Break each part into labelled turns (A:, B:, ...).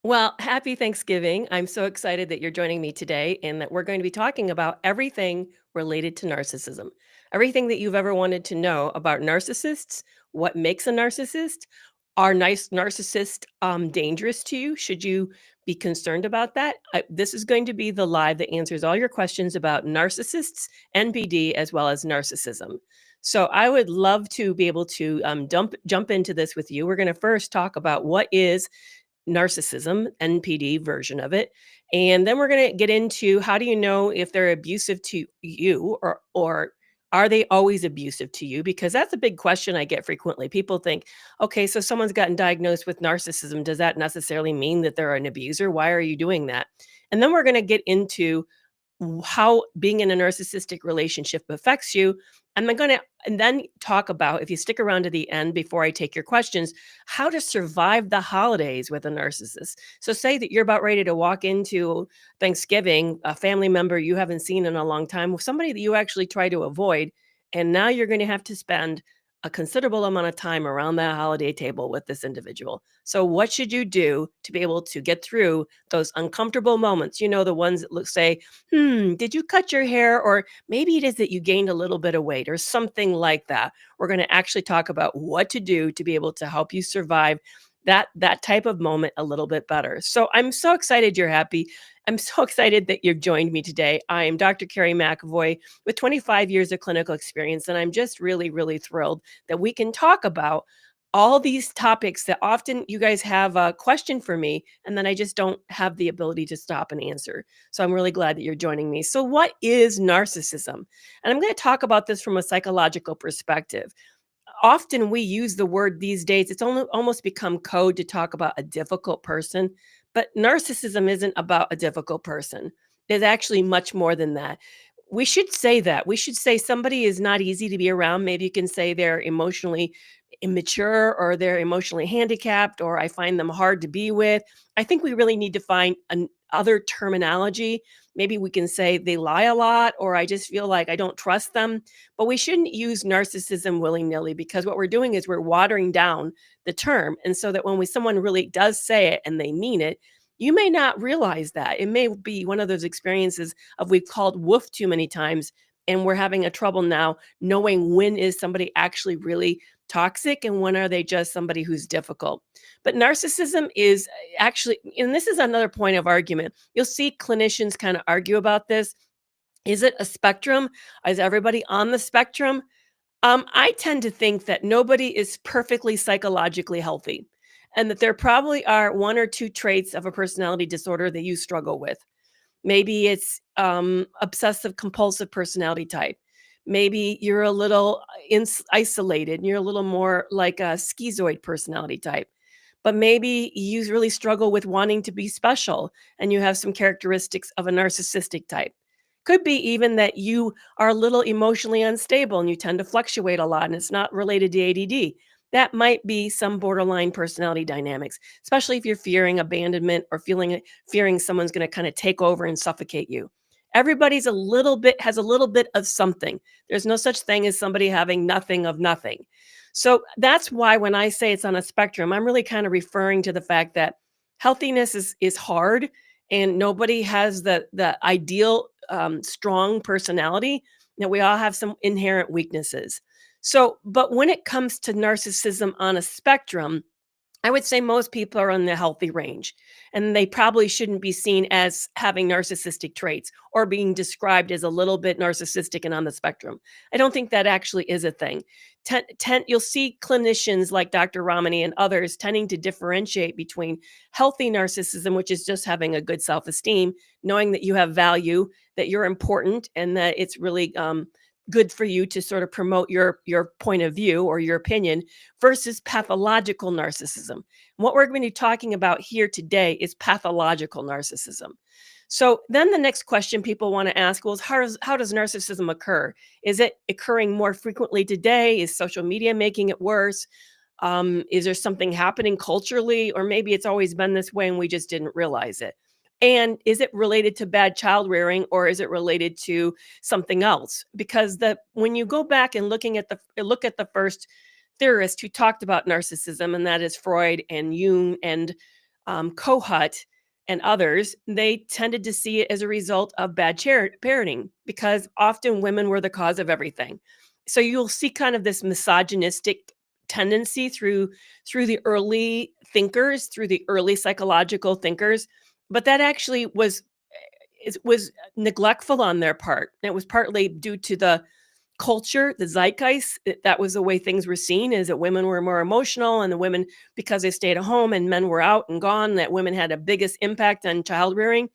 A: Well, happy Thanksgiving. I'm so excited that you're joining me today and that we're going to be talking about everything related to narcissism. Everything that you've ever wanted to know about narcissists, what makes a narcissist, are nice narcissists dangerous to you? Should you be concerned about that? This is going to be the live that answers all your questions about narcissists, NPD, as well as narcissism. So I would love to be able to jump into this with you. We're going to first talk about what is narcissism, NPD version of it. And then we're going to get into how do you know if they're abusive to you or are they always abusive to you? Because that's a big question I get frequently. People think, okay, so someone's gotten diagnosed with narcissism. Does that necessarily mean that they're an abuser? Why are you doing that? And then we're going to get into how being in a narcissistic relationship affects you. I'm going to and then talk about, if you stick around to the end before I take your questions, how to survive the holidays with a narcissist. So say that you're about ready to walk into Thanksgiving, a family member you haven't seen in a long time, with somebody that you actually try to avoid, and now you're going to have to spend a considerable amount of time around that holiday table with this individual. So what should you do to be able to get through those uncomfortable moments? You know, the ones that look say, did you cut your hair? Or maybe it is that you gained a little bit of weight or something like that. We're going to actually talk about what to do to be able to help you survive that type of moment a little bit better. So I'm so excited you're happy. I'm so excited that you've joined me today. I am Dr. Carrie McAvoy with 25 years of clinical experience, and I'm just really, really thrilled that we can talk about all these topics that often you guys have a question for me, and then I just don't have the ability to stop and answer. So I'm really glad that you're joining me. So, what is narcissism? And I'm going to talk about this from a psychological perspective. Often we use the word these days, it's only almost become code to talk about a difficult person, but narcissism isn't about a difficult person. It's actually much more than that. We should say that. We should say somebody is not easy to be around. Maybe you can say they're emotionally immature or they're emotionally handicapped or I find them hard to be with. I think we really need to find an other terminology. Maybe we can say they lie a lot or I just feel like I don't trust them, but we shouldn't use narcissism willy-nilly because what we're doing is we're watering down the term. And so that when someone really does say it and they mean it, you may not realize that. It may be one of those experiences of we've called woof too many times and we're having a trouble now knowing when is somebody actually really toxic and when are they just somebody who's difficult. But narcissism is actually, and this is another point of argument. You'll see clinicians kind of argue about this. Is it a spectrum? Is everybody on the spectrum? I tend to think that nobody is perfectly psychologically healthy and that there probably are one or two traits of a personality disorder that you struggle with. Maybe it's obsessive compulsive personality type. Maybe you're a little isolated and you're a little more like a schizoid personality type. But maybe you really struggle with wanting to be special and you have some characteristics of a narcissistic type. Could be even that you are a little emotionally unstable and you tend to fluctuate a lot and it's not related to ADD. That might be some borderline personality dynamics, especially if you're fearing abandonment or fearing someone's going to kind of take over and suffocate you. Everybody's a little bit has a little bit of something. There's no such thing as somebody having nothing of nothing. So that's why when I say it's on a spectrum, I'm really kind of referring to the fact that healthiness is hard and nobody has the ideal strong personality. That we all have some inherent weaknesses. So, but when it comes to narcissism on a spectrum, I would say most people are in the healthy range, and they probably shouldn't be seen as having narcissistic traits or being described as a little bit narcissistic and on the spectrum. I don't think that actually is a thing. You'll see clinicians like Dr. Ramani and others tending to differentiate between healthy narcissism, which is just having a good self esteem, knowing that you have value, that you're important, and that it's really good for you to sort of promote your point of view or your opinion versus pathological narcissism. What we're going to be talking about here today is pathological narcissism. So then the next question people want to ask, well, is how does narcissism occur? Is it occurring more frequently today? Is social media making it worse? Is there something happening culturally? Or maybe it's always been this way and we just didn't realize it. And is it related to bad child rearing or is it related to something else? Because when you go back and look at the first theorist who talked about narcissism, and that is Freud and Jung and Kohut, and others, they tended to see it as a result of bad parenting because often women were the cause of everything. So you'll see kind of this misogynistic tendency through the early thinkers, through the early psychological thinkers, but that actually was neglectful on their part. It was partly due to the culture, the zeitgeist. That was the way things were seen, is that women were more emotional, and the women, because they stayed at home and men were out and gone, that women had a biggest impact on child rearing.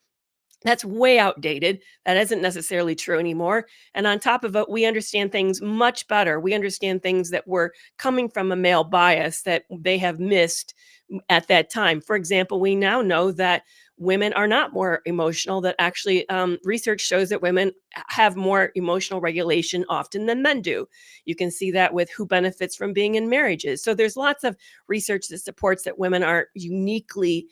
A: That's way outdated. That isn't necessarily true anymore. And on top of it, we understand things much better. We understand things that were coming from a male bias that they have missed at that time. For example, we now know that women are not more emotional, that actually research shows that women have more emotional regulation often than men do. You can see that with who benefits from being in marriages. So there's lots of research that supports that women are uniquely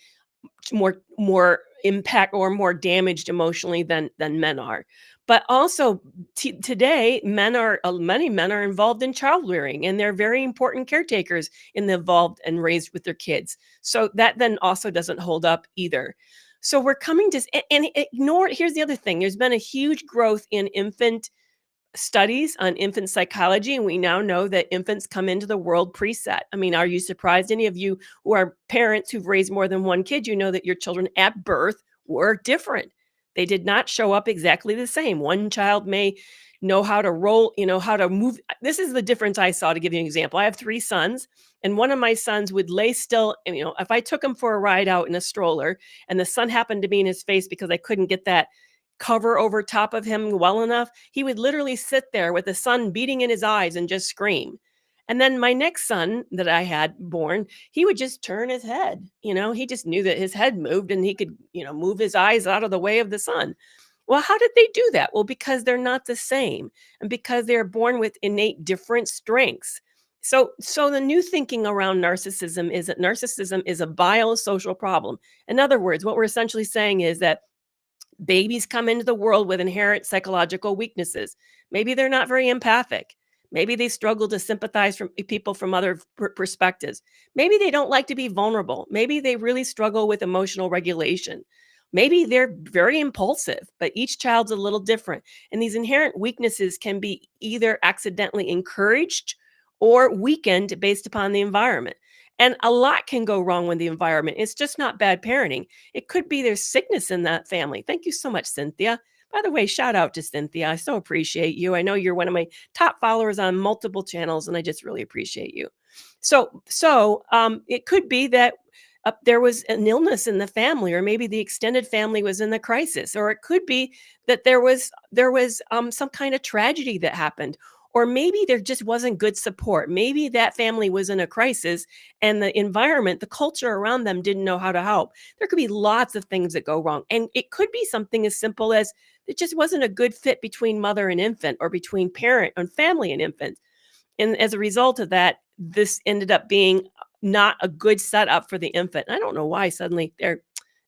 A: more impact or more damaged emotionally than men are. But also today, many men are involved in child rearing, and they're very important caretakers in the involved and raised with their kids. So that then also doesn't hold up either. So we're coming to and ignore. Here's the other thing: there's been a huge growth in infant studies on infant psychology, and we now know that infants come into the world preset. I mean, are you surprised? Any of you who are parents who've raised more than one kid, you know that your children at birth were different. They did not show up exactly the same. One child may know how to roll, how to move. This is the difference I saw, to give you an example. I have three sons, and one of my sons would lay still. And, if I took him for a ride out in a stroller and the sun happened to be in his face because I couldn't get that cover over top of him well enough, he would literally sit there with the sun beating in his eyes and just scream. And then my next son that I had born, he would just turn his head. He just knew that his head moved and he could, move his eyes out of the way of the sun. Well, how did they do that? Well, because they're not the same, and because they're born with innate different strengths. So the new thinking around narcissism is that narcissism is a biosocial problem. In other words, what we're essentially saying is that babies come into the world with inherent psychological weaknesses. Maybe they're not very empathic. Maybe they struggle to sympathize from people from other perspectives. Maybe they don't like to be vulnerable. Maybe they really struggle with emotional regulation. Maybe they're very impulsive, but each child's a little different. And these inherent weaknesses can be either accidentally encouraged or weakened based upon the environment. And a lot can go wrong with the environment. It's just not bad parenting. It could be there's sickness in that family. Thank you so much, Cynthia. By the way, shout out to Cynthia. I so appreciate you. I know you're one of my top followers on multiple channels, and I just really appreciate you. So it could be that there was an illness in the family, or maybe the extended family was in the crisis, or it could be that there was some kind of tragedy that happened, or maybe there just wasn't good support. Maybe that family was in a crisis, and the environment, the culture around them didn't know how to help. There could be lots of things that go wrong. And it could be something as simple as it just wasn't a good fit between mother and infant, or between parent and family and infant. And as a result of that, this ended up being not a good setup for the infant. I don't know why suddenly they're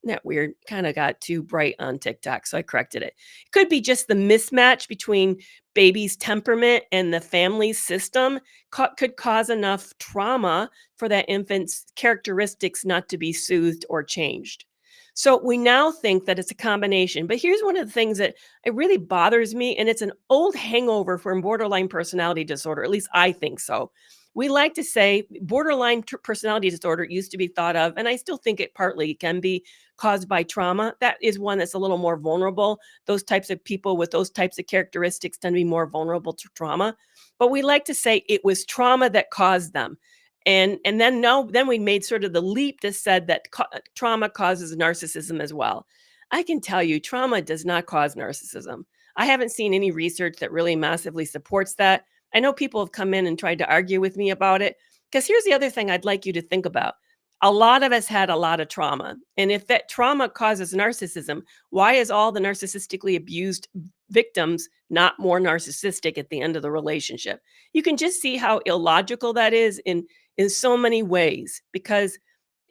A: isn't that weird? Kind of got too bright on TikTok, so I corrected it. It could be just the mismatch between baby's temperament and the family system could cause enough trauma for that infant's characteristics not to be soothed or changed. So we now think that it's a combination. But here's one of the things that it really bothers me, and it's an old hangover from borderline personality disorder. At least I think so. We like to say borderline personality disorder used to be thought of, and I still think it partly can be caused by trauma. That is one that's a little more vulnerable. Those types of people with those types of characteristics tend to be more vulnerable to trauma. But we like to say it was trauma that caused them. And then no, then we made sort of the leap that said that trauma causes narcissism as well. I can tell you, trauma does not cause narcissism. I haven't seen any research that really massively supports that. I know people have come in and tried to argue with me about it. Because here's the other thing I'd like you to think about. A lot of us had a lot of trauma. And if that trauma causes narcissism, why is all the narcissistically abused victims not more narcissistic at the end of the relationship? You can just see how illogical that is in so many ways. Because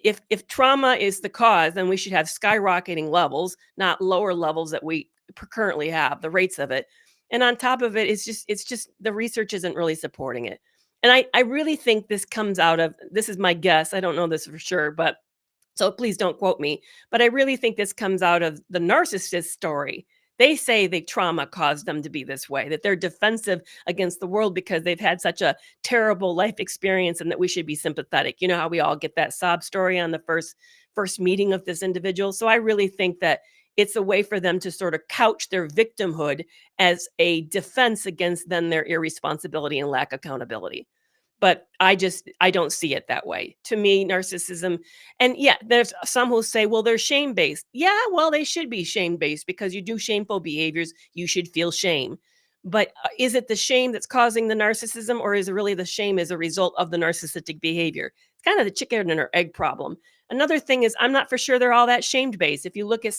A: if trauma is the cause, then we should have skyrocketing levels, not lower levels that we currently have, the rates of it. And on top of it, it's just the research isn't really supporting it. And I really think this comes out of, this is my guess, I don't know this for sure, but So please don't quote me, but I really think this comes out of the narcissist story. They say the trauma caused them to be this way, that they're defensive against the world because they've had such a terrible life experience and that we should be sympathetic. You know how we all get that sob story on the first meeting of this individual. So I really think that it's a way for them to sort of couch their victimhood as a defense against then their irresponsibility and lack accountability. But I don't see it that way. To me, narcissism, and yeah, there's some who say, well, they're shame based. Yeah, well, they should be shame based because you do shameful behaviors, you should feel shame. But is it the shame that's causing the narcissism, or is it really the shame as a result of the narcissistic behavior? It's kind of the chicken and or egg problem. Another thing is, I'm not for sure they're all that shamed based. If you look at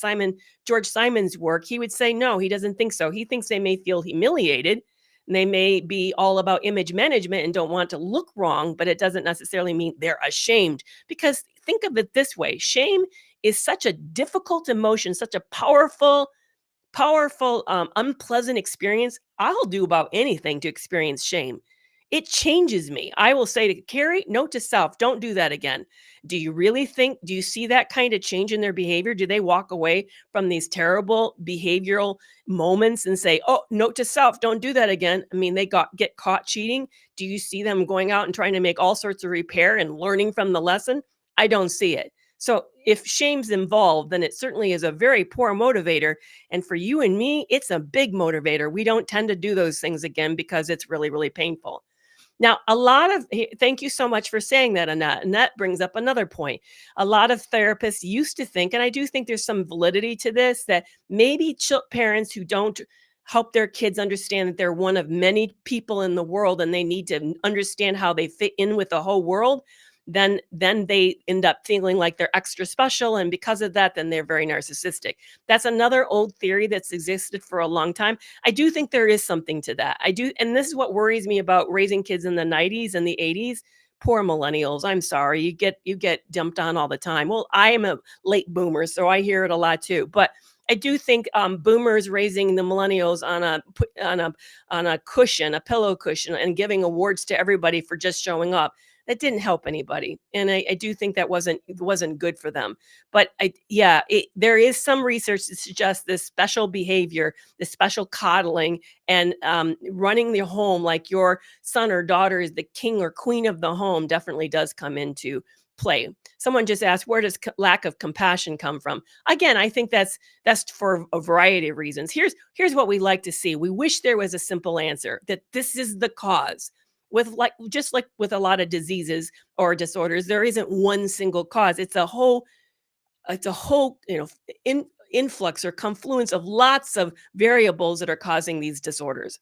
A: George Simon's work, he would say no, he doesn't think so. He thinks they may feel humiliated, and they may be all about image management and don't want to look wrong, but it doesn't necessarily mean they're ashamed. Because think of it this way, shame is such a difficult emotion, such a powerful, unpleasant experience. I'll do about anything to experience shame. It changes me. I will say to Carrie, note to self, don't do that again. Do you see that kind of change in their behavior? Do they walk away from these terrible behavioral moments and say, oh, note to self, don't do that again? I mean, get caught cheating. Do you see them going out and trying to make all sorts of repair and learning from the lesson? I don't see it. So if shame's involved, then it certainly is a very poor motivator. And for you and me, it's a big motivator. We don't tend to do those things again because it's really, really painful. Now, thank you so much for saying that, Annette. And that brings up another point. A lot of therapists used to think, and I do think there's some validity to this, that maybe parents who don't help their kids understand that they're one of many people in the world and they need to understand how they fit in with the whole world, then they end up feeling like they're extra special, and because of that then they're very narcissistic. That's another old theory that's existed for a long time. I do think there is something to that. I do, and this is what worries me about raising kids in the 90s and the 80s. Poor millennials, I'm sorry, you get dumped on all the time. Well, I am a late boomer, so I hear it a lot too, but I do think boomers raising the millennials on a cushion, a pillow cushion, and giving awards to everybody for just showing up, that didn't help anybody. And I do think that wasn't good for them. But there is some research that suggests this special behavior, this special coddling, and running the home like your son or daughter is the king or queen of the home definitely does come into play. Someone just asked, where does lack of compassion come from? Again, I think that's for a variety of reasons. Here's what we like to see. We wish there was a simple answer that this is the cause. Just like with a lot of diseases or disorders, there isn't one single cause. It's a whole influx or confluence of lots of variables that are causing these disorders.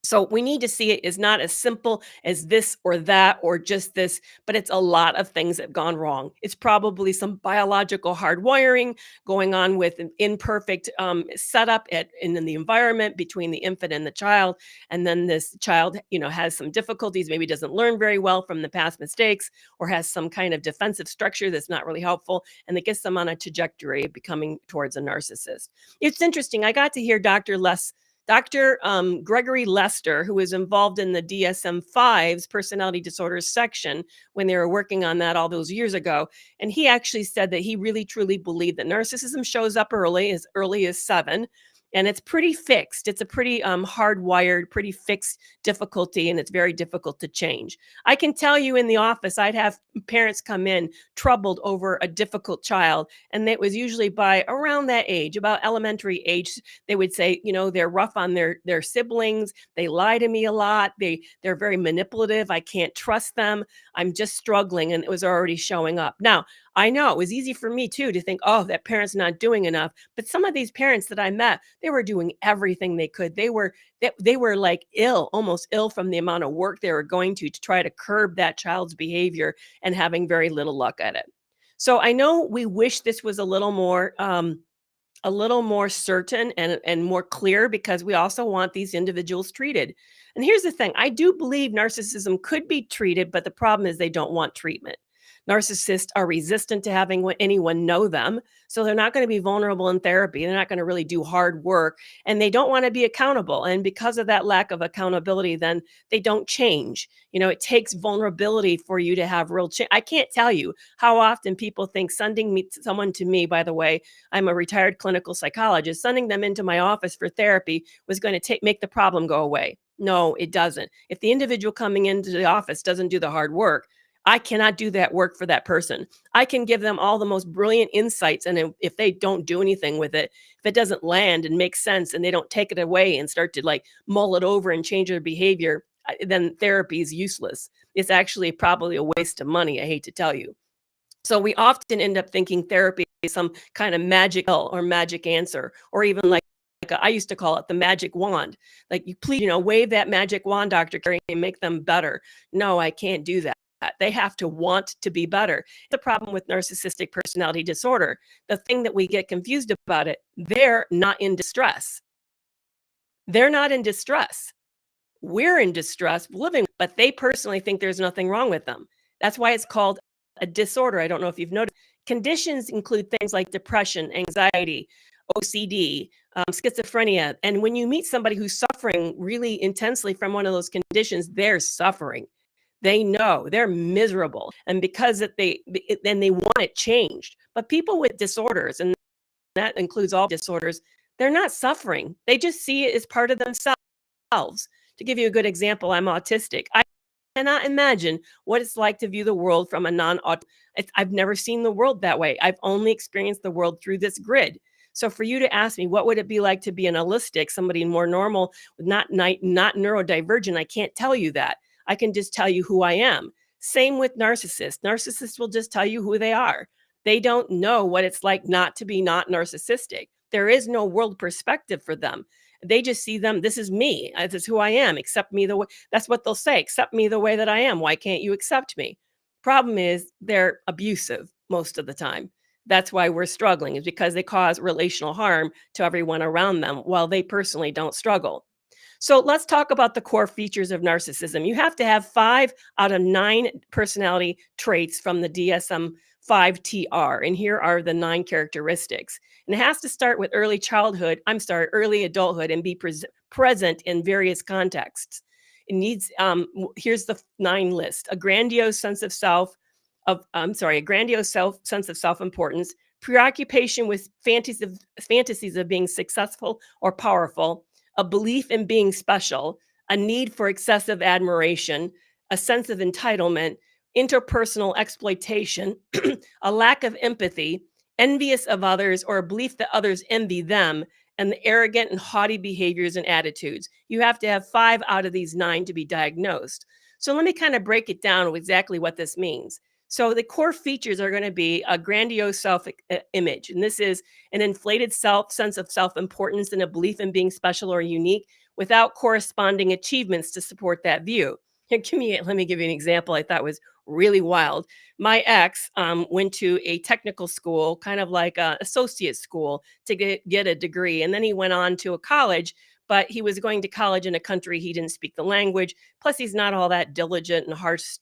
A: So we need to see it as not as simple as this or that or just this, but it's a lot of things that have gone wrong. It's probably some biological hardwiring going on with an imperfect setup in the environment between the infant and the child. And then this child, has some difficulties, maybe doesn't learn very well from the past mistakes, or has some kind of defensive structure that's not really helpful. And that gets them on a trajectory of becoming towards a narcissist. It's interesting. I got to hear Dr. Gregory Lester, who was involved in the DSM-5's personality disorders section when they were working on that all those years ago. And he actually said that he really truly believed that narcissism shows up early as 7. And it's pretty fixed. It's a pretty hardwired, pretty fixed difficulty, and it's very difficult to change. I can tell you in the office, I'd have parents come in troubled over a difficult child, and it was usually by around that age, about elementary age. They would say, they're rough on their siblings. They lie to me a lot. They're very manipulative. I can't trust them. I'm just struggling, and it was already showing up. Now, I know it was easy for me too to think, oh, that parent's not doing enough. But some of these parents that I met, they were doing everything they could. They were like almost ill from the amount of work they were going to try to curb that child's behavior, and having very little luck at it. So I know we wish this was a little more certain and more clear, because we also want these individuals treated. And here's the thing, I do believe narcissism could be treated, but the problem is they don't want treatment. Narcissists are resistant to having anyone know them. So they're not going to be vulnerable in therapy. They're not going to really do hard work, and they don't want to be accountable. And because of that lack of accountability, then they don't change. It takes vulnerability for you to have real change. I can't tell you how often people think sending someone to me, by the way, I'm a retired clinical psychologist, sending them into my office for therapy was going to make the problem go away. No, it doesn't. If the individual coming into the office doesn't do the hard work, I cannot do that work for that person. I can give them all the most brilliant insights. And if they don't do anything with it, if it doesn't land and make sense and they don't take it away and start to like mull it over and change their behavior, then therapy is useless. It's actually probably a waste of money. I hate to tell you. So we often end up thinking therapy is some kind of magic pill or magic answer, or even like I used to call it the magic wand. Like you please, wave that magic wand, Dr. Carey, and make them better. No, I can't do that. They have to want to be better. The problem with narcissistic personality disorder, the thing that we get confused about it, they're not in distress. They're not in distress. We're in distress living, but they personally think there's nothing wrong with them. That's why it's called a disorder. I don't know if you've noticed. Conditions include things like depression, anxiety, OCD, schizophrenia. And when you meet somebody who's suffering really intensely from one of those conditions, they're suffering. They know they're miserable. And because then they want it changed. But people with disorders, and that includes all disorders, they're not suffering. They just see it as part of themselves. To give you a good example, I'm autistic. I cannot imagine what it's like to view the world from a non-autistic. I've never seen the world that way. I've only experienced the world through this grid. So for you to ask me, what would it be like to be an allistic, somebody more normal, not neurodivergent, I can't tell you that. I can just tell you who I am. Same with narcissists. Narcissists will just tell you who they are. They don't know what it's like not to be not narcissistic. There is no world perspective for them. They just see them. This is me. This is who I am. Accept me the way. That's what they'll say. Accept me the way that I am. Why can't you accept me? Problem is they're abusive most of the time. That's why we're struggling, is because they cause relational harm to everyone around them while they personally don't struggle. So let's talk about the core features of narcissism. You have to have 5 out of 9 personality traits from the DSM-5 TR. And here are the 9 characteristics. And it has to start with early adulthood, and be present in various contexts. It needs, here's the 9 list: a grandiose sense of sense of self-importance, preoccupation with fantasies of being successful or powerful, a belief in being special, a need for excessive admiration, a sense of entitlement, interpersonal exploitation, a lack of empathy, envious of others, or a belief that others envy them, and the arrogant and haughty behaviors and attitudes. You have to have 5 out of these 9 to be diagnosed. So let me kind of break it down with exactly what this means. So the core features are going to be a grandiose self-image, and this is an inflated sense of self-importance and a belief in being special or unique without corresponding achievements to support that view. Here, let me give you an example I thought was really wild. My ex went to a technical school, kind of like an associate school, to get a degree. And then he went on to a college, but he was going to college in a country he didn't speak the language. Plus, he's not all that diligent and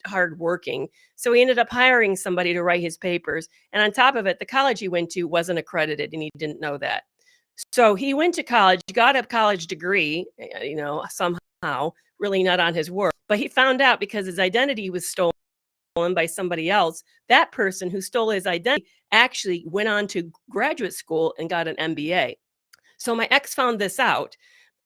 A: hardworking. So he ended up hiring somebody to write his papers. And on top of it, the college he went to wasn't accredited, and he didn't know that. So he went to college, got a college degree, somehow, really not on his work. But he found out because his identity was stolen by somebody else, that person who stole his identity actually went on to graduate school and got an MBA. So my ex found this out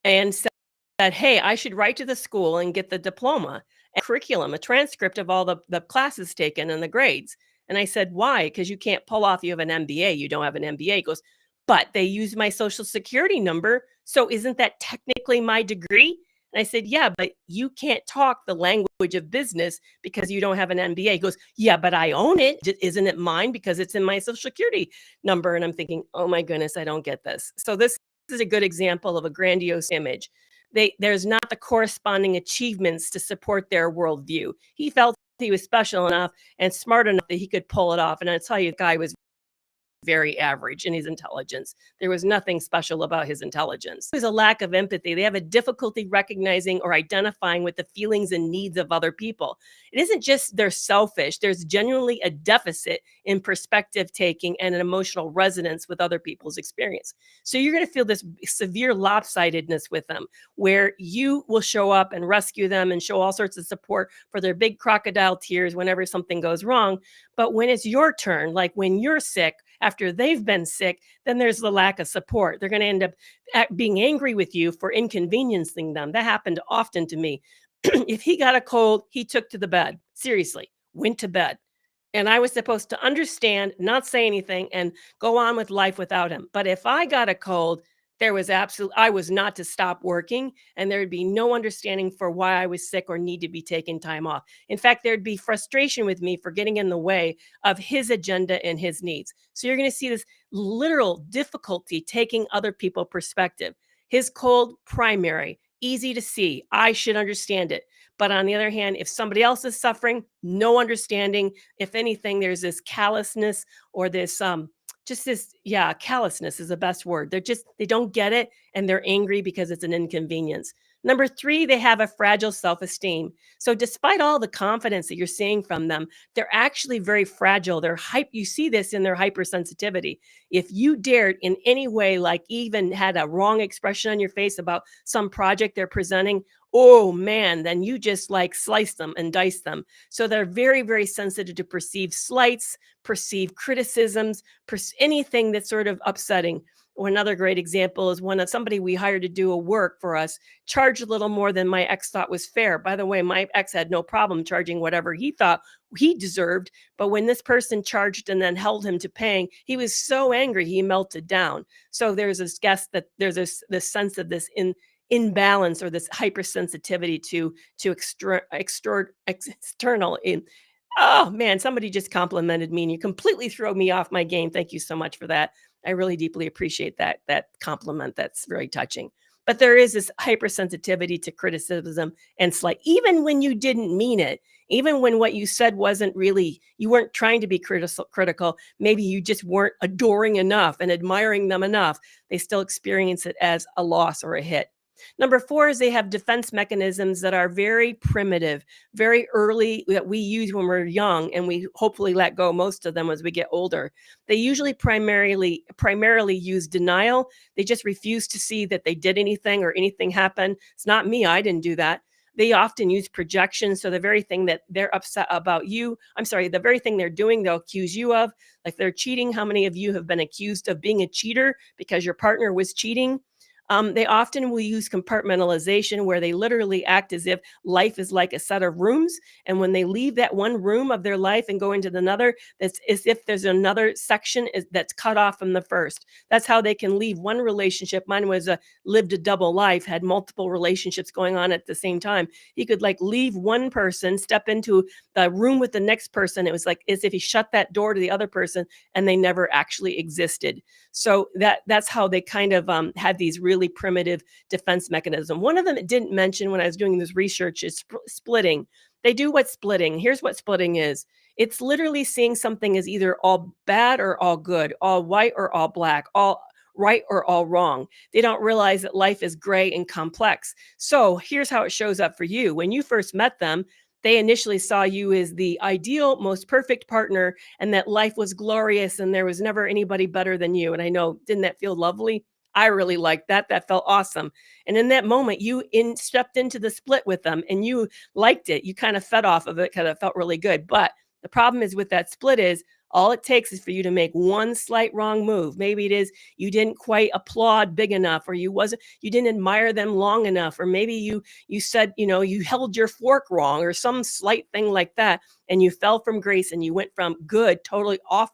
A: and said, hey, I should write to the school and get the diploma and curriculum, a transcript of all the classes taken and the grades. And I said, why? Because you can't pull off, you have an MBA, you don't have an MBA. He goes, but they used my social security number. So isn't that technically my degree? And I said, yeah, but you can't talk the language of business because you don't have an MBA. He goes, yeah, but I own it. Isn't it mine because it's in my social security number? And I'm thinking, oh my goodness, I don't get this. So this is a good example of a grandiose image. There's not the corresponding achievements to support their worldview. He felt he was special enough and smart enough that he could pull it off. And I tell you, the guy was very average in his intelligence. There was nothing special about his intelligence. There's a lack of empathy. They have a difficulty recognizing or identifying with the feelings and needs of other people. It isn't just they're selfish, there's genuinely a deficit in perspective taking and an emotional resonance with other people's experience. So you're going to feel this severe lopsidedness with them, where you will show up and rescue them and show all sorts of support for their big crocodile tears whenever something goes wrong. But when it's your turn, like when you're sick, after they've been sick, then there's the lack of support. They're going to end up being angry with you for inconveniencing them. That happened often to me. If he got a cold, he took to the bed. Seriously, went to bed. And I was supposed to understand, not say anything, and go on with life without him. But if I got a cold, there was I was not to stop working, and there would be no understanding for why I was sick or need to be taking time off. In fact, there'd be frustration with me for getting in the way of his agenda and his needs. So you're going to see this literal difficulty taking other people perspective. His cold, primary, easy to see. I should understand it. But on the other hand, if somebody else is suffering, no understanding. If anything, there's this callousness or this just this, yeah, callousness is the best word. They don't get it and they're angry because it's an inconvenience. Number three, they have a fragile self-esteem. So despite all the confidence that you're seeing from them, they're actually very fragile. You see this in their hypersensitivity. If you dared in any way, like even had a wrong expression on your face about some project they're presenting, oh man, then you just like slice them and dice them. So they're very, very sensitive to perceived slights, perceived criticisms, anything that's sort of upsetting. Or another great example is one of somebody we hired to do a work for us charged a little more than my ex thought was fair. By the way, my ex had no problem charging whatever he thought he deserved. But when this person charged and then held him to paying, he was so angry he melted down. So there's this guess that there's this sense of this imbalance or this hypersensitivity to external in. Oh man, somebody just complimented me and you completely throw me off my game. Thank you so much for that. I really deeply appreciate that compliment. That's very touching. But there is this hypersensitivity to criticism and slight, even when you didn't mean it, even when what you said wasn't really, you weren't trying to be critical. Maybe you just weren't adoring enough and admiring them enough. They still experience it as a loss or a hit. Number four is they have defense mechanisms that are very primitive, very early, that we use when we're young, and we hopefully let go most of them as we get older. They usually primarily use denial. They just refuse to see that they did anything or anything happened. It's not me, I didn't do that. They often use projection. So the very thing that they're upset about you, the very thing they're doing, they'll accuse you of. Like they're cheating. How many of you have been accused of being a cheater because your partner was cheating? They often will use compartmentalization, where they literally act as if life is like a set of rooms. And when they leave that one room of their life and go into another, that's as if there's another section that's cut off from the first. That's how they can leave one relationship. Mine was lived a double life, had multiple relationships going on at the same time. He could like leave one person, step into the room with the next person. It was like as if he shut that door to the other person and they never actually existed. So that's how they kind of had these really primitive defense mechanism. One of them it didn't mention when I was doing this research is splitting. They do what splitting. Here's what splitting is. It's literally seeing something as either all bad or all good, all white or all black, all right or all wrong. They don't realize that life is gray and complex. So here's how it shows up for you. When you first met them, they initially saw you as the ideal, most perfect partner, and that life was glorious and there was never anybody better than you. And I know, didn't that feel lovely? I really liked that. That felt awesome. And in that moment, you stepped into the split with them and you liked it. You kind of fed off of it because it felt really good. But the problem is with that split is all it takes is for you to make one slight wrong move. Maybe it is you didn't quite applaud big enough, or you didn't admire them long enough, or maybe you said, you held your fork wrong or some slight thing like that, and you fell from grace and you went from good, totally off,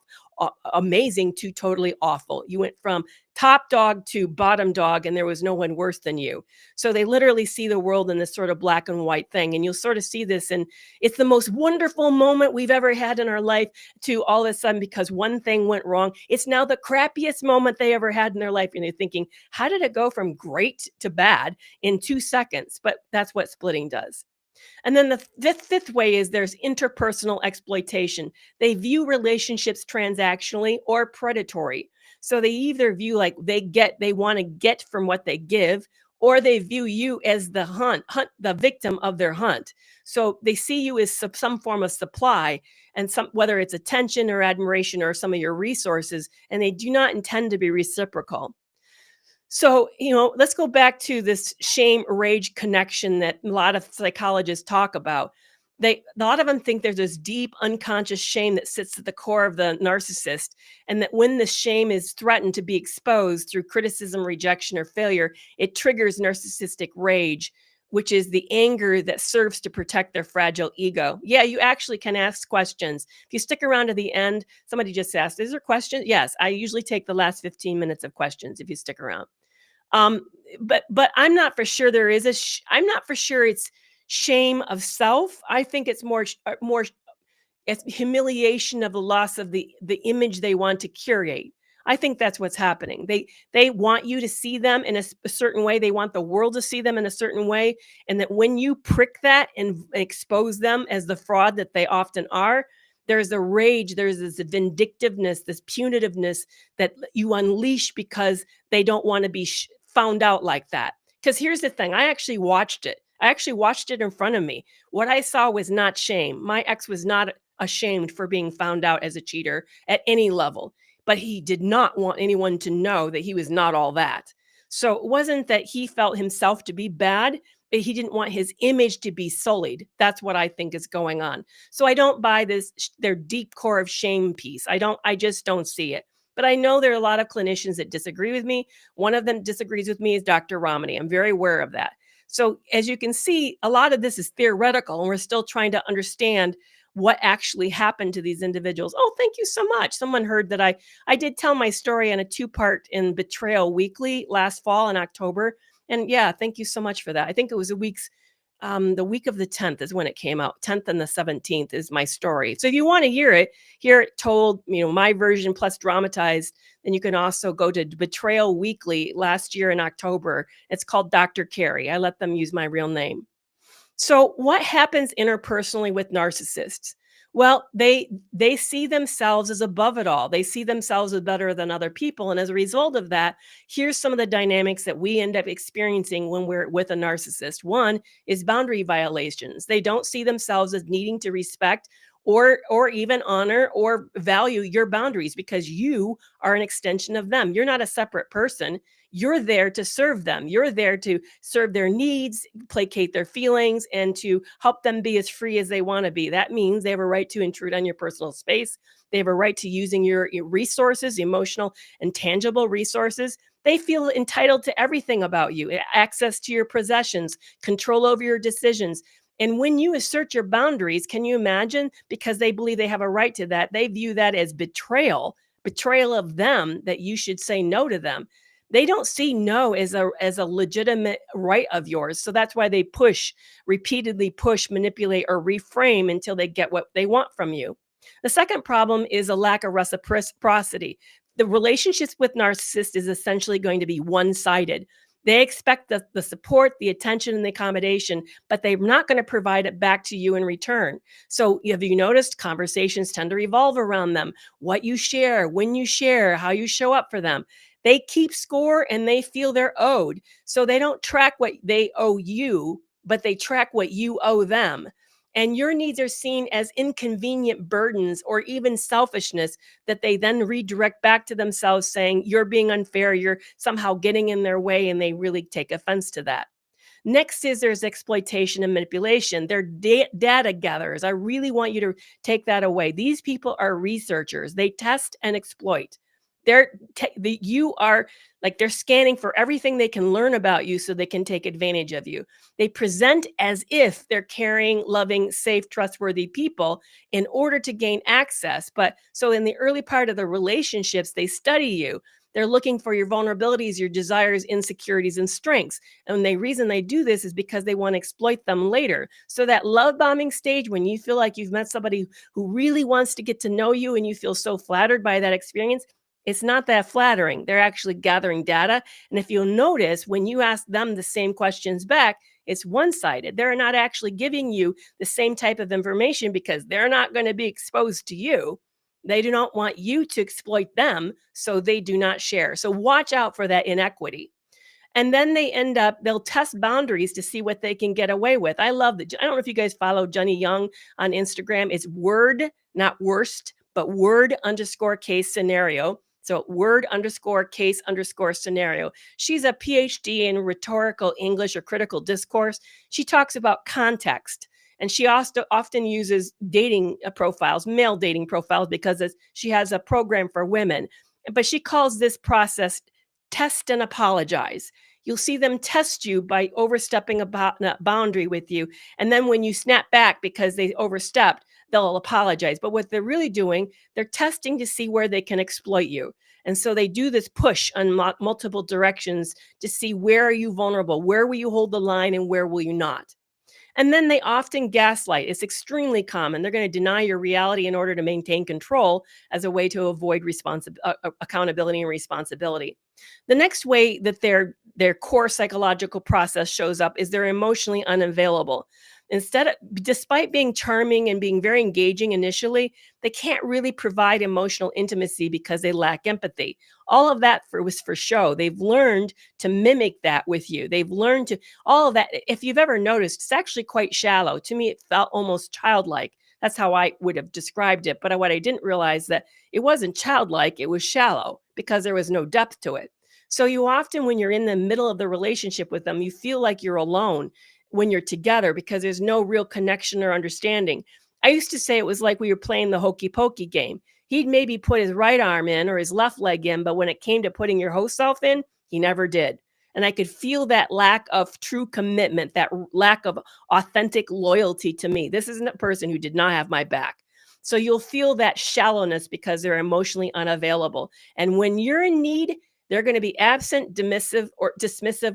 A: amazing to totally awful. You went from top dog to bottom dog, and there was no one worse than you. So they literally see the world in this sort of black and white thing. And you'll sort of see this, and it's the most wonderful moment we've ever had in our life, to all of a sudden, because one thing went wrong, it's now the crappiest moment they ever had in their life. And they're thinking, how did it go from great to bad in 2 seconds? But that's what splitting does. And then the fifth way is there's interpersonal exploitation. They view relationships transactionally or predatory. So they either view like they want to get from what they give, or they view you as the the victim of their hunt. So they see you as some form of supply, and some, whether it's attention or admiration or some of your resources, and they do not intend to be reciprocal. So, let's go back to this shame rage connection that a lot of psychologists talk about. A lot of them think there's this deep unconscious shame that sits at the core of the narcissist, and that when the shame is threatened to be exposed through criticism, rejection, or failure, it triggers narcissistic rage, which is the anger that serves to protect their fragile ego. Yeah, you actually can ask questions. If you stick around to the end, somebody just asked, "Is there questions?" Yes, I usually take the last 15 minutes of questions if you stick around. Um, but I'm not for sure there is I'm not for sure it's shame of self. I think it's more it's humiliation of the loss of the image they want to curate. I think that's what's happening. They want you to see them in a certain way. They want the world to see them in a certain way, and that when you prick that and expose them as the fraud that they often are, there's a rage, there's this vindictiveness, this punitiveness that you unleash because they don't want to be found out like that. Because here's the thing, I actually watched it. I actually watched it in front of me. What I saw was not shame. My ex was not ashamed for being found out as a cheater at any level, but he did not want anyone to know that he was not all that. So it wasn't that he felt himself to be bad, but he didn't want his image to be sullied. That's what I think is going on. So I don't buy this their deep core of shame piece. I just don't see it. But I know there are a lot of clinicians that disagree with me. One of them disagrees with me is Dr. Romney. I'm very aware of that. So as you can see, a lot of this is theoretical, and we're still trying to understand what actually happened to these individuals. Oh, thank you so much. Someone heard that I did tell my story in a two-part in Betrayal Weekly last fall in October. And yeah, thank you so much for that. I think it was the week of the 10th is when it came out. 10th and the 17th is my story. So if you want to hear it told, my version plus dramatized, then you can also go to Betrayal Weekly last year in October. It's called Dr. Carey. I let them use my real name. So what happens interpersonally with narcissists? Well, they see themselves as above it all. They see themselves as better than other people, and as a result of that, here's some of the dynamics that we end up experiencing when we're with a narcissist. One is boundary violations. They don't see themselves as needing to respect or even honor or value your boundaries because you are an extension of them. You're not a separate person. You're there to serve them. You're there to serve their needs, placate their feelings, and to help them be as free as they want to be. That means they have a right to intrude on your personal space. They have a right to using your resources, emotional and tangible resources. They feel entitled to everything about you, access to your possessions, control over your decisions. And when you assert your boundaries, can you imagine? Because they believe they have a right to that, they view that as betrayal of them, that you should say no to them. They don't see no as a legitimate right of yours. So that's why they repeatedly push, manipulate, or reframe until they get what they want from you. The second problem is a lack of reciprocity. The relationships with narcissists is essentially going to be one-sided. They expect the support, the attention, and the accommodation, but they're not going to provide it back to you in return. So have you noticed conversations tend to revolve around them? What you share, when you share, how you show up for them. They keep score and they feel they're owed. So they don't track what they owe you, but they track what you owe them. And your needs are seen as inconvenient burdens or even selfishness that they then redirect back to themselves, saying, "You're being unfair, you're somehow getting in their way," and they really take offense to that. Next is there's exploitation and manipulation. They're data gatherers. I really want you to take that away. These people are researchers. They test and exploit. You are like they're scanning for everything they can learn about you so they can take advantage of you. They present as if they're caring, loving, safe, trustworthy people in order to gain access. But so in the early part of the relationships, they study you. They're looking for your vulnerabilities, your desires, insecurities, and strengths. And the reason they do this is because they want to exploit them later. So that love bombing stage, when you feel like you've met somebody who really wants to get to know you and you feel so flattered by that experience, it's not that flattering. They're actually gathering data. And if you'll notice, when you ask them the same questions back, It's one-sided. They're not actually giving you the same type of information because they're not going to be exposed to you. They do not want you to exploit them, so they do not share. So watch out for that inequity. And then they'll test boundaries to see what they can get away with. I love that. I don't know if you guys follow Jenny Young on Instagram. It's word, not worst, but word underscore case scenario. So word underscore case underscore scenario. She's a PhD in rhetorical English or critical discourse. She talks about context. And she also often uses dating profiles, male dating profiles, because she has a program for women. But she calls this process test and apologize. You'll see them test you by overstepping a boundary with you. And then when you snap back because they overstepped, they'll apologize. But what they're really doing, they're testing to see where they can exploit you. And so they do this push on multiple directions to see where are you vulnerable, where will you hold the line, and where will you not. And then they often gaslight. It's extremely common. They're going to deny your reality in order to maintain control as a way to avoid accountability and responsibility. The next way that their core psychological process shows up is they're emotionally unavailable. Despite being charming and being very engaging initially, they can't really provide emotional intimacy because they lack empathy. All of that was for show. They've learned to mimic that with you. They've learned to all of that. If you've ever noticed, it's actually quite shallow. To me, it felt almost childlike. That's how I would have described it. But what I didn't realize that it wasn't childlike, it was shallow because there was no depth to it. So you often, when you're in the middle of the relationship with them, you feel like you're alone when you're together because there's no real connection or understanding. I used to say it was like we were playing the hokey pokey game. He'd maybe put his right arm in or his left leg in, but when it came to putting your whole self in, he never did. And I could feel that lack of true commitment, that lack of authentic loyalty to me. This isn't a person who did not have my back. So you'll feel that shallowness because they're emotionally unavailable. And when you're in need, they're going to be absent, dismissive,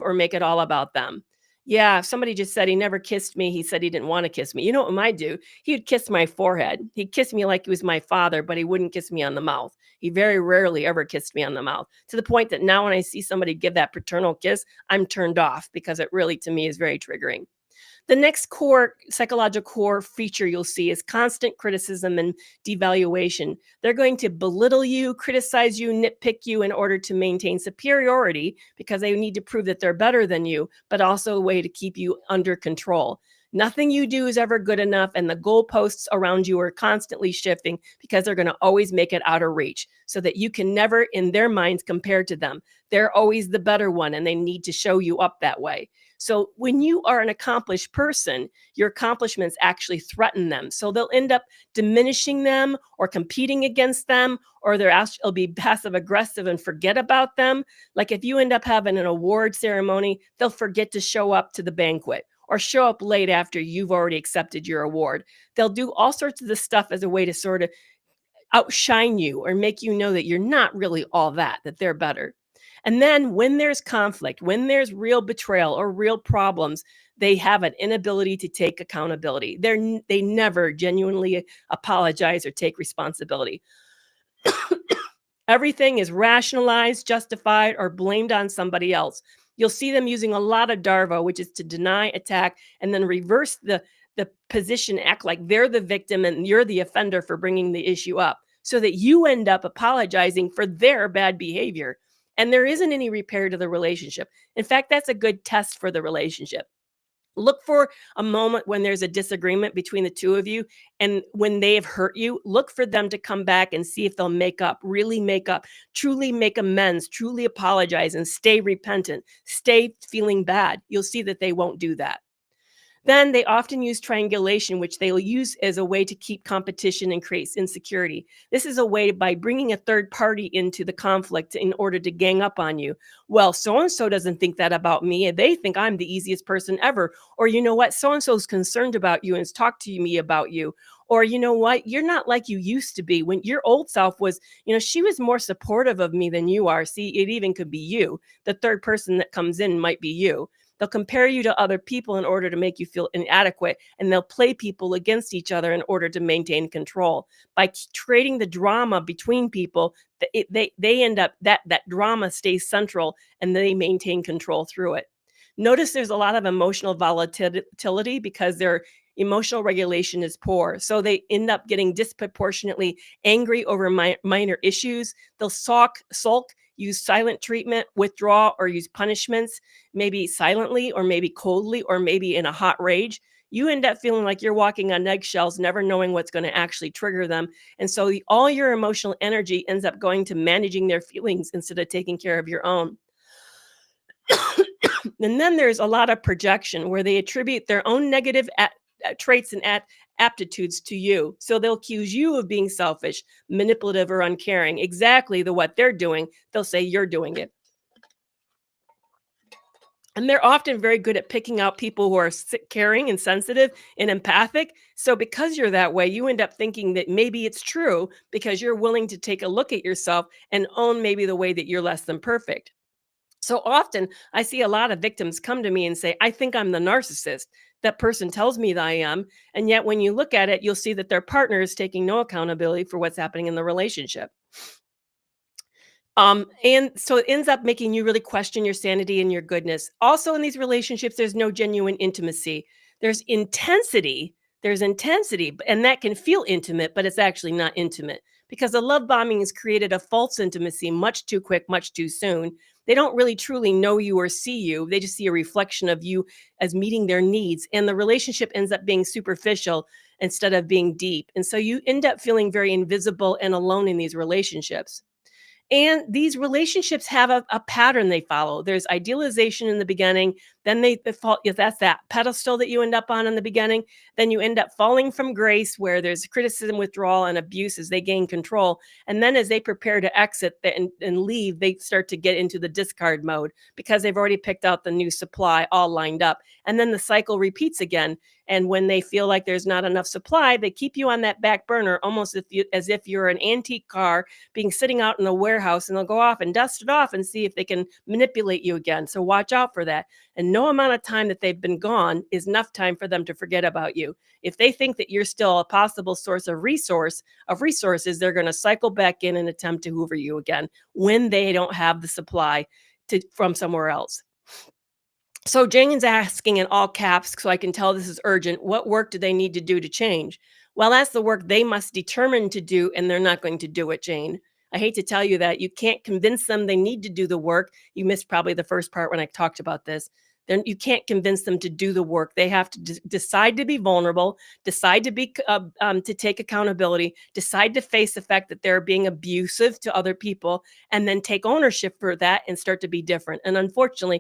A: or make it all about them. Yeah, somebody just said he never kissed me. He said he didn't want to kiss me. You know what might do? He'd kiss my forehead. He'd kiss me like he was my father, but he wouldn't kiss me on the mouth. He very rarely ever kissed me on the mouth, to the point that now when I see somebody give that paternal kiss, I'm turned off because it really, to me, is very triggering. The next psychological core feature you'll see is constant criticism and devaluation. They're going to belittle you, criticize you, nitpick you in order to maintain superiority because they need to prove that they're better than you, but also a way to keep you under control. Nothing you do is ever good enough, and the goalposts around you are constantly shifting because they're going to always make it out of reach so that you can never, in their minds, compare to them. They're always the better one, and they need to show you up that way. So when you are an accomplished person, your accomplishments actually threaten them. So they'll end up diminishing them or competing against them, or they'll be passive aggressive and forget about them. Like if you end up having an award ceremony, they'll forget to show up to the banquet or show up late after you've already accepted your award. They'll do all sorts of this stuff as a way to sort of outshine you or make you know that you're not really all that they're better. And then when there's conflict, when there's real betrayal or real problems, they have an inability to take accountability. They never genuinely apologize or take responsibility. Everything is rationalized, justified, or blamed on somebody else. You'll see them using a lot of DARVO, which is to deny, attack, and then reverse the position, act like they're the victim and you're the offender for bringing the issue up so that you end up apologizing for their bad behavior. And there isn't any repair to the relationship. In fact, that's a good test for the relationship. Look for a moment when there's a disagreement between the two of you, and when they have hurt you, look for them to come back and see if they'll make up, really make up, truly make amends, truly apologize, and stay repentant, stay feeling bad. You'll see that they won't do that. Then they often use triangulation, which they'll use as a way to keep competition and create insecurity. This is a way by bringing a third party into the conflict in order to gang up on you. Well, so-and-so doesn't think that about me. They think I'm the easiest person ever. Or you know what? So-and-so's concerned about you and has talked to me about you. Or you know what? You're not like you used to be. When your old self was, she was more supportive of me than you are. See, it even could be you. The third person that comes in might be you. They'll compare you to other people in order to make you feel inadequate, and they'll play people against each other in order to maintain control. By creating the drama between people, they end up, that drama stays central, and they maintain control through it. Notice there's a lot of emotional volatility because their emotional regulation is poor. So they end up getting disproportionately angry over minor issues. They'll sulk, use silent treatment, withdraw, or use punishments, maybe silently, or maybe coldly, or maybe in a hot rage. You end up feeling like you're walking on eggshells, never knowing what's going to actually trigger them. And so all your emotional energy ends up going to managing their feelings instead of taking care of your own. And then there's a lot of projection where they attribute their own negative traits and aptitudes to you. So they'll accuse you of being selfish, manipulative, or uncaring. Exactly what they're doing, they'll say you're doing it. And they're often very good at picking out people who are caring and sensitive and empathic. So because you're that way, you end up thinking that maybe it's true because you're willing to take a look at yourself and own maybe the way that you're less than perfect. So often I see a lot of victims come to me and say, I think I'm the narcissist. That person tells me that I am. And yet when you look at it, you'll see that their partner is taking no accountability for what's happening in the relationship. And so it ends up making you really question your sanity and your goodness. Also, in these relationships, there's no genuine intimacy. There's intensity. There's intensity, and that can feel intimate, but it's actually not intimate because the love bombing has created a false intimacy much too quick, much too soon. They don't really truly know you or see you. They just see a reflection of you as meeting their needs. And the relationship ends up being superficial instead of being deep. And so you end up feeling very invisible and alone in these relationships. And these relationships have a pattern they follow. There's idealization in the beginning, then they fall. If that's that pedestal that you end up on in the beginning, then you end up falling from grace, where there's criticism, withdrawal, and abuse as they gain control. And then as they prepare to exit and leave, they start to get into the discard mode because they've already picked out the new supply all lined up. And then the cycle repeats again. And when they feel like there's not enough supply, they keep you on that back burner, almost as if you're an antique car being sitting out in a warehouse, and they'll go off and dust it off and see if they can manipulate you again. So watch out for that. And no amount of time that they've been gone is enough time for them to forget about you. If they think that you're still a possible source of resources, they're going to cycle back in and attempt to hoover you again when they don't have the supply from somewhere else. So Jane's asking in all caps, so I can tell this is urgent, what work do they need to do to change? Well, that's the work they must determine to do, and they're not going to do it, Jane. I hate to tell you that. You can't convince them they need to do the work. You missed probably the first part when I talked about this. Then you can't convince them to do the work. They have to decide to be vulnerable, decide to take accountability, decide to face the fact that they're being abusive to other people, and then take ownership for that and start to be different. And unfortunately,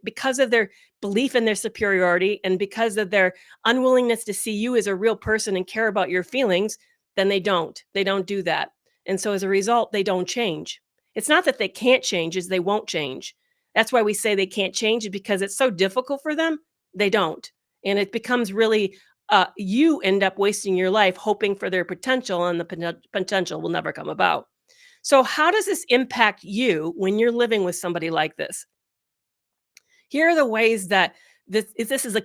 A: because of their belief in their superiority and because of their unwillingness to see you as a real person and care about your feelings, then they don't do that. And so as a result, they don't change. It's not that they can't change, is they won't change. That's why we say they can't change, because it's so difficult for them. They don't. And it becomes really you end up wasting your life hoping for their potential, and the potential will never come about. So how does this impact you when you're living with somebody like this? Here are the ways that this is a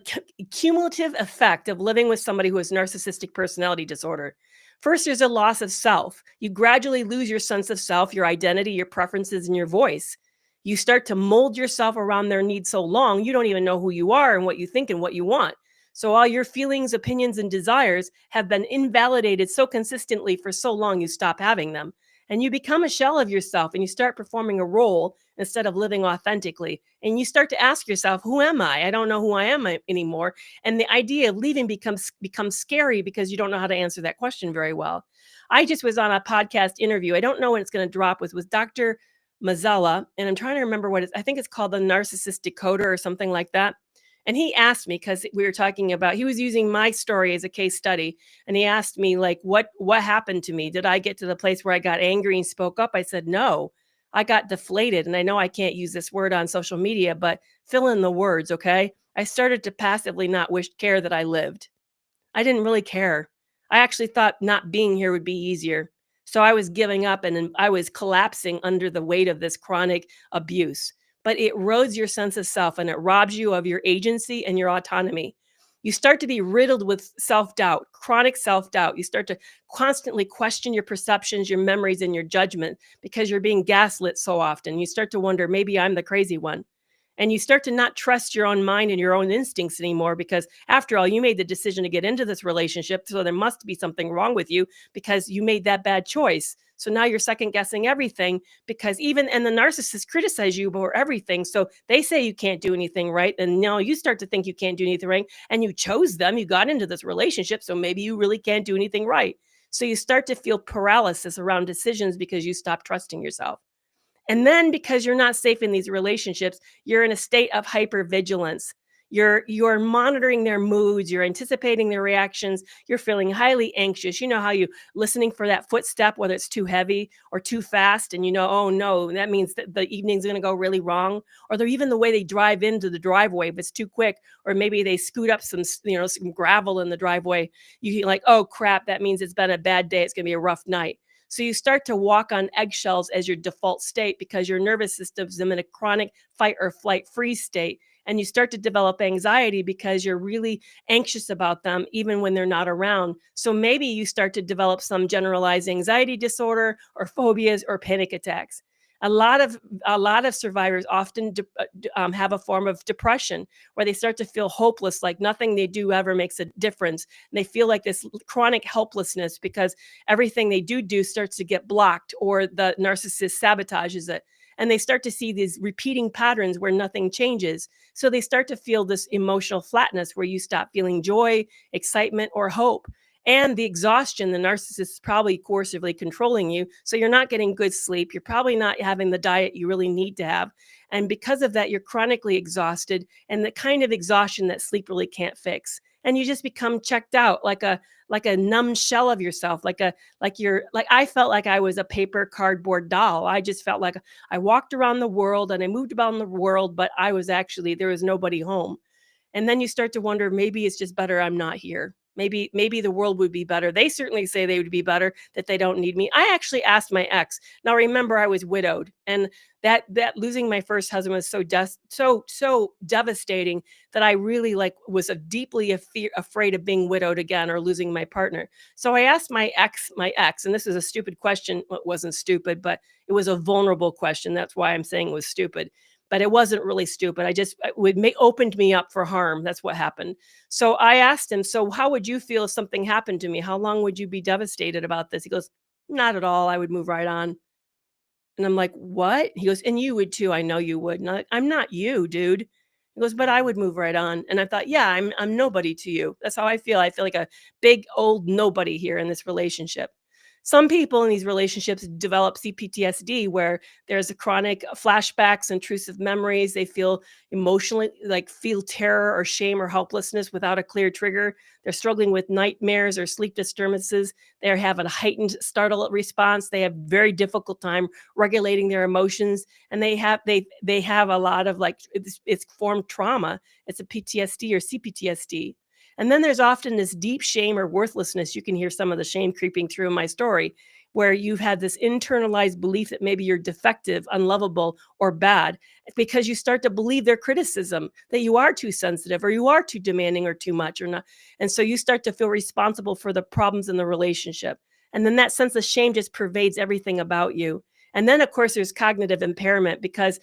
A: cumulative effect of living with somebody who has narcissistic personality disorder. First, there's a loss of self. You gradually lose your sense of self, your identity, your preferences, and your voice. You start to mold yourself around their needs so long, you don't even know who you are and what you think and what you want. So all your feelings, opinions, and desires have been invalidated so consistently for so long, you stop having them. And you become a shell of yourself, and you start performing a role instead of living authentically. And you start to ask yourself, who am I? I don't know who I am anymore. And the idea of leaving becomes scary because you don't know how to answer that question very well. I just was on a podcast interview. I don't know when it's going to drop, with Dr. Mazzella. And I'm trying to remember I think it's called the Narcissistic Coder or something like that. And he asked me, because we were talking about, he was using my story as a case study. And he asked me, like, what happened to me? Did I get to the place where I got angry and spoke up? I said, no, I got deflated. And I know I can't use this word on social media, but fill in the words, okay? I started to passively not care that I lived. I didn't really care. I actually thought not being here would be easier. So I was giving up, and I was collapsing under the weight of this chronic abuse. But it erodes your sense of self, and it robs you of your agency and your autonomy. You start to be riddled with self-doubt, chronic self-doubt. You start to constantly question your perceptions, your memories, and your judgment because you're being gaslit so often. You start to wonder, maybe I'm the crazy one. And you start to not trust your own mind and your own instincts anymore because, after all, you made the decision to get into this relationship. So there must be something wrong with you because you made that bad choice. So now you're second guessing everything because and the narcissists criticize you for everything. So they say you can't do anything right. And now you start to think you can't do anything right. And you chose them, you got into this relationship. So maybe you really can't do anything right. So you start to feel paralysis around decisions because you stop trusting yourself. And then because you're not safe in these relationships, you're in a state of hypervigilance. You're monitoring their moods, you're anticipating their reactions, you're feeling highly anxious. You know how you listening for that footstep, whether it's too heavy or too fast, and you know, oh no, that means that the evening's gonna go really wrong. Or they're even the way they drive into the driveway, if it's too quick, or maybe they scoot up some gravel in the driveway. You like, oh crap, that means it's been a bad day, it's gonna be a rough night. So you start to walk on eggshells as your default state because your nervous system's in a chronic fight or flight freeze state. And you start to develop anxiety because you're really anxious about them even when they're not around. So maybe you start to develop some generalized anxiety disorder or phobias or panic attacks. A lot of survivors often have a form of depression where they start to feel hopeless, like nothing they do ever makes a difference. And they feel like this chronic helplessness because everything they do starts to get blocked, or the narcissist sabotages it. And they start to see these repeating patterns where nothing changes. So they start to feel this emotional flatness where you stop feeling joy, excitement, or hope. And the exhaustion, the narcissist is probably coercively controlling you. So you're not getting good sleep. You're probably not having the diet you really need to have. And because of that, you're chronically exhausted, and the kind of exhaustion that sleep really can't fix. And you just become checked out, like a numb shell of yourself, like I felt like I was a paper cardboard doll. I just felt like I walked around the world and I moved around the world, but there was nobody home. And then you start to wonder, maybe it's just better I'm not here. Maybe the world would be better. They certainly say they would be better, that they don't need me. I actually asked my ex. Now remember, I was widowed, and that losing my first husband was so devastating that I really was deeply afraid of being widowed again or losing my partner. So I asked my ex, and this is a stupid question. Well, it wasn't stupid, but it was a vulnerable question. That's why I'm saying it was stupid, but it wasn't really stupid. I just it would make opened me up for harm. That's what happened. So I asked him, "So how would you feel if something happened to me? How long would you be devastated about this?" He goes, "Not at all. I would move right on." And I'm like, "What?" He goes, "And you would too. I know you would." And I'm not you, dude. He goes, "But I would move right on." And I thought, "Yeah, I'm nobody to you." That's how I feel. I feel like a big old nobody here in this relationship. Some people in these relationships develop CPTSD, where there's a chronic flashbacks, intrusive memories. They feel emotionally feel terror or shame or helplessness without a clear trigger. They're struggling with nightmares or sleep disturbances. They have a heightened startle response. They have very difficult time regulating their emotions, and they have a lot of it's formed trauma. It's a PTSD or CPTSD. And then there's often this deep shame or worthlessness. You can hear some of the shame creeping through in my story, where you've had this internalized belief that maybe you're defective, unlovable, or bad because you start to believe their criticism that you are too sensitive or you are too demanding or too much or not. And so you start to feel responsible for the problems in the relationship. And then that sense of shame just pervades everything about you. And then, of course, there's cognitive impairment because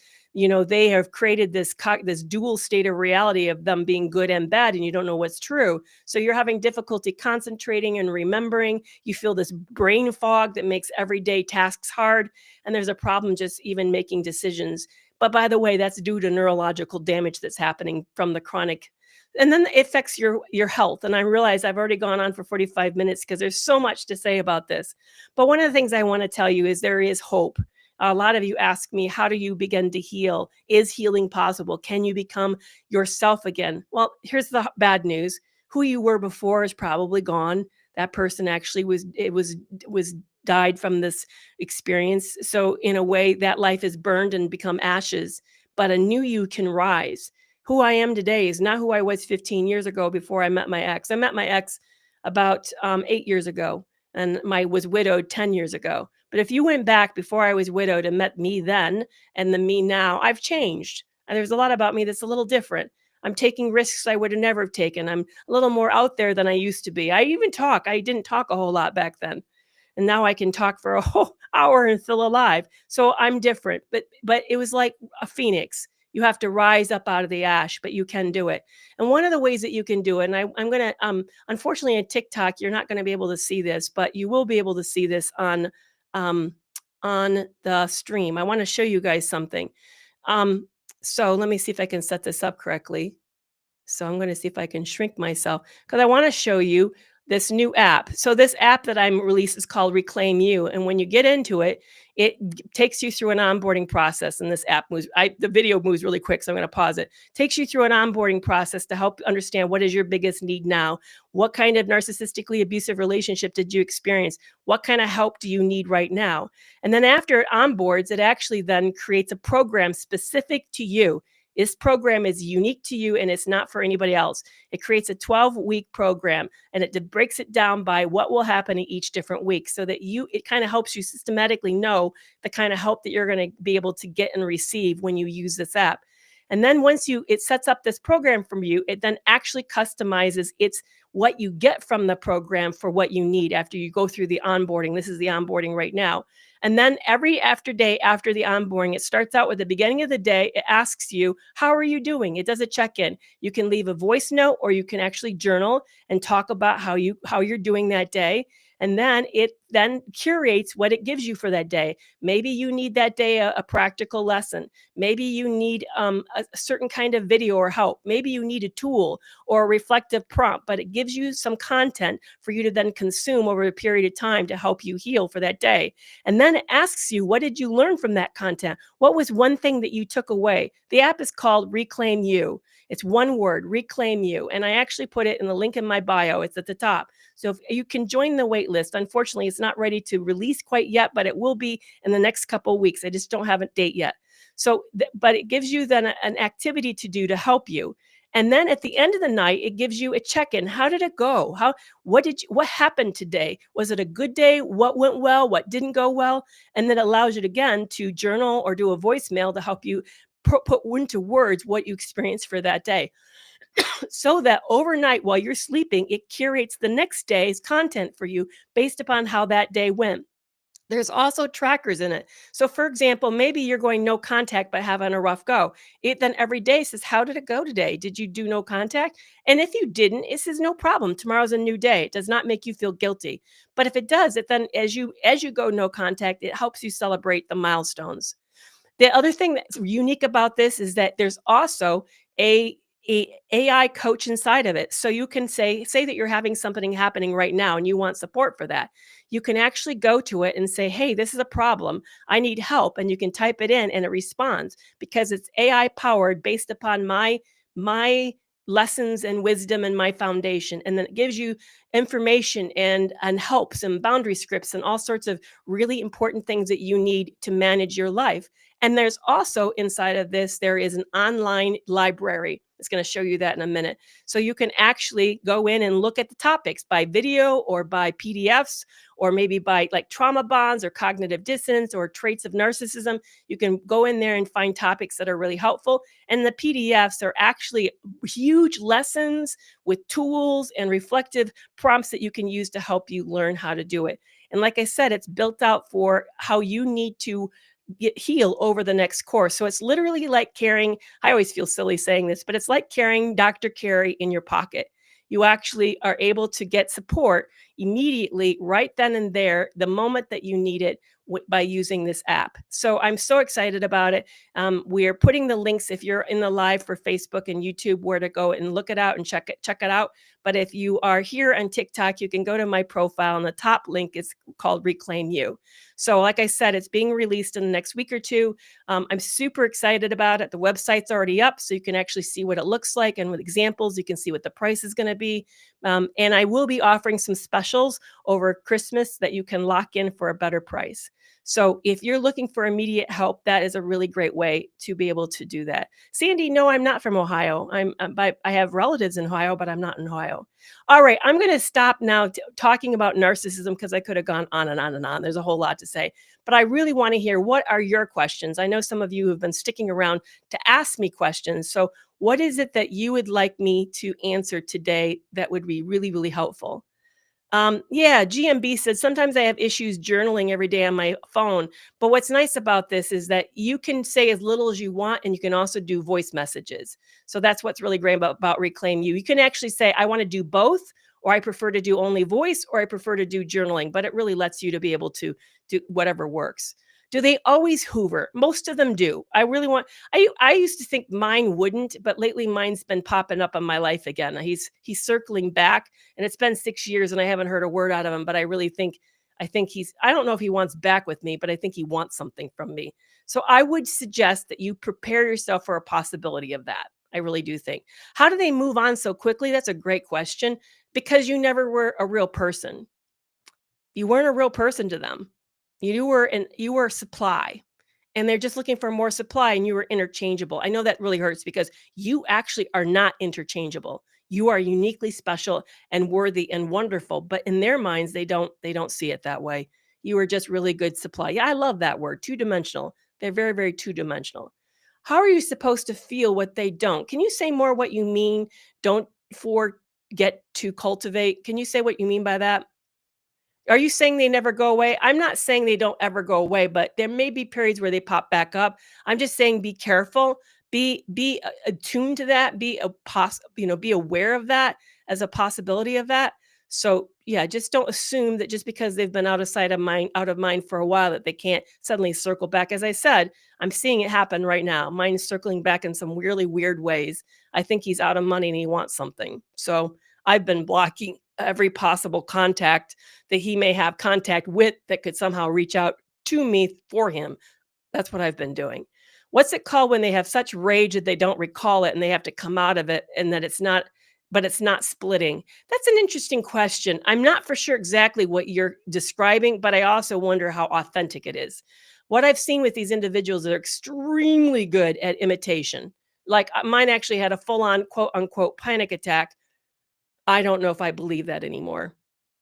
A: they have created this dual state of reality of them being good and bad, and you don't know what's true. So you're having difficulty concentrating and remembering. You feel this brain fog that makes everyday tasks hard, and there's a problem just even making decisions. But by the way, that's due to neurological damage that's happening from the chronic. And then it affects your health. And I realize I've already gone on for 45 minutes because there's so much to say about this. But one of the things I want to tell you is there is hope. A lot of you ask me, how do you begin to heal? Is healing possible? Can you become yourself again? Well, here's the bad news. Who you were before is probably gone. That person actually was died from this experience. So in a way, that life is burned and become ashes, but a new you can rise. Who I am today is not who I was 15 years ago before I met my ex. I met my ex about 8 years ago, and my was widowed 10 years ago. But if you went back before I was widowed and met me then and the me now, I've changed. And there's a lot about me that's a little different. I'm taking risks I would have never taken. I'm a little more out there than I used to be. I even talk. I didn't talk a whole lot back then. And now I can talk for a whole hour and feel alive. So I'm different. But it was like a phoenix. You have to rise up out of the ash, but you can do it. And one of the ways that you can do it, and I'm going to, unfortunately, on TikTok, you're not going to be able to see this, but you will be able to see this um, on the stream. I want to show you guys something. Um, so let me see if I can set this up correctly. So I'm going to see if I can shrink myself because I want to show you this new app. So this app that I'm released is called Reclaim You, and when you get into it, takes you through an onboarding process. And this app moves. The video moves really quick, so I'm going to pause it. Takes you through an onboarding process to help understand what is your biggest need now. What kind of narcissistically abusive relationship did you experience? What kind of help do you need right now? And then after it onboards, it actually then creates a program specific to you. This program is unique to you and it's not for anybody else. It creates a 12-week program and it breaks it down by what will happen in each different week so that it kind of helps you systematically know the kind of help that you're going to be able to get and receive when you use this app. And then once it sets up this program for you, it then actually customizes what you get from the program for what you need after you go through the onboarding. This is the onboarding right now. And then every day after the onboarding, it starts out with the beginning of the day. It asks you, how are you doing? It does a check-in. You can leave a voice note or you can actually journal and talk about how you're doing that day. And then it then curates what it gives you for that day. Maybe you need that day a practical lesson. Maybe you need a certain kind of video or help. Maybe you need a tool or a reflective prompt, but it gives you some content for you to then consume over a period of time to help you heal for that day. And then it asks you, what did you learn from that content? What was one thing that you took away? The app is called Reclaim You. It's one word, Reclaim You. And I actually put it in the link in my bio. It's at the top. So if you can join the wait list. Unfortunately, it's not ready to release quite yet, but it will be in the next couple of weeks. I just don't have a date yet. So, but it gives you then an activity to do to help you. And then at the end of the night, it gives you a check-in. How did it go? What happened today? Was it a good day? What went well? What didn't go well? And then it allows you again to journal or do a voicemail to help you put into words what you experienced for that day. So that overnight while you're sleeping, it curates the next day's content for you based upon how that day went. There's also trackers in it. So for example, maybe you're going no contact but having a rough go. It then every day says, how did it go today? Did you do no contact? And if you didn't, it says no problem. Tomorrow's a new day. It does not make you feel guilty. But if it does, it then as you go no contact, it helps you celebrate the milestones. The other thing that's unique about this is that there's also a AI coach inside of it. So you can say that you're having something happening right now and you want support for that. You can actually go to it and say, "Hey, this is a problem. I need help." And you can type it in and it responds because it's AI powered based upon my lessons and wisdom and my foundation. And then it gives you information and helps and boundary scripts and all sorts of really important things that you need to manage your life. And there's also inside of this, there is an online library. It's going to show you that in a minute. So you can actually go in and look at the topics by video or by PDFs or maybe by like trauma bonds or cognitive dissonance or traits of narcissism. You can go in there and find topics that are really helpful. And the PDFs are actually huge lessons with tools and reflective prompts that you can use to help you learn how to do it. And like I said, it's built out for how you need to heal over the next course. So it's literally like carrying, I always feel silly saying this, but it's like carrying Dr. Carey in your pocket. You actually are able to get support immediately, right then and there, the moment that you need it by using this app. So I'm so excited about it. We're putting the links if you're in the live for Facebook and YouTube, where to go and look it out and check it out. But if you are here on TikTok, you can go to my profile and the top link is called Reclaim You. So like I said, it's being released in the next week or two. I'm super excited about it. The website's already up, so you can actually see what it looks like. And with examples, you can see what the price is going to be. And I will be offering some specials over Christmas that you can lock in for a better price. So if you're looking for immediate help, that is a really great way to be able to do that. Sandy, no, I'm not from Ohio. I have relatives in Ohio, but I'm not in Ohio. All right, I'm going to stop now talking about narcissism because I could have gone on and on and on. There's a whole lot to say, but I really want to hear, what are your questions? I know some of you have been sticking around to ask me questions. So what is it that you would like me to answer today that would be really, really helpful? Yeah, GMB said sometimes I have issues journaling every day on my phone. But what's nice about this is that you can say as little as you want, and you can also do voice messages. So that's what's really great about Reclaim You. You can actually say, I want to do both, or I prefer to do only voice, or I prefer to do journaling. But it really lets you to be able to do whatever works. Do they always hoover? Most of them do. I used to think mine wouldn't, but lately mine's been popping up on my life again. He's circling back, and it's been 6 years and I haven't heard a word out of him, but I think I don't know if he wants back with me, but I think he wants something from me. So I would suggest that you prepare yourself for a possibility of that. I really do think. How do they move on so quickly? That's a great question, because you never were a real person. You weren't a real person to them. You were supply, and they're just looking for more supply, and you were interchangeable. I know that really hurts because you actually are not interchangeable. You are uniquely special and worthy and wonderful, but in their minds they don't see it that way. You were just really good supply. Yeah, I love that word, two-dimensional. They're very, very two-dimensional. How are you supposed to feel what they don't? Can you say more what you mean? Don't forget to cultivate. Can you say what you mean by that? Are you saying they never go away? I'm not saying they don't ever go away, but there may be periods where they pop back up. I'm just saying be careful. Be attuned to that. Be aware of that as a possibility of that. So, yeah, just don't assume that just because they've been out of mind for a while that they can't suddenly circle back. As I said, I'm seeing it happen right now. Mine's circling back in some really weird ways. I think he's out of money and he wants something. So, I've been blocking every possible contact that he may have contact with that could somehow reach out to me for him. That's what I've been doing. What's it called when they have such rage that they don't recall it and they have to come out of it, and that it's not splitting? That's an interesting question. I'm not for sure exactly what you're describing, but I also wonder how authentic it is. What I've seen with these individuals that are extremely good at imitation, like mine actually had a full on quote unquote panic attack. I don't know if I believe that anymore.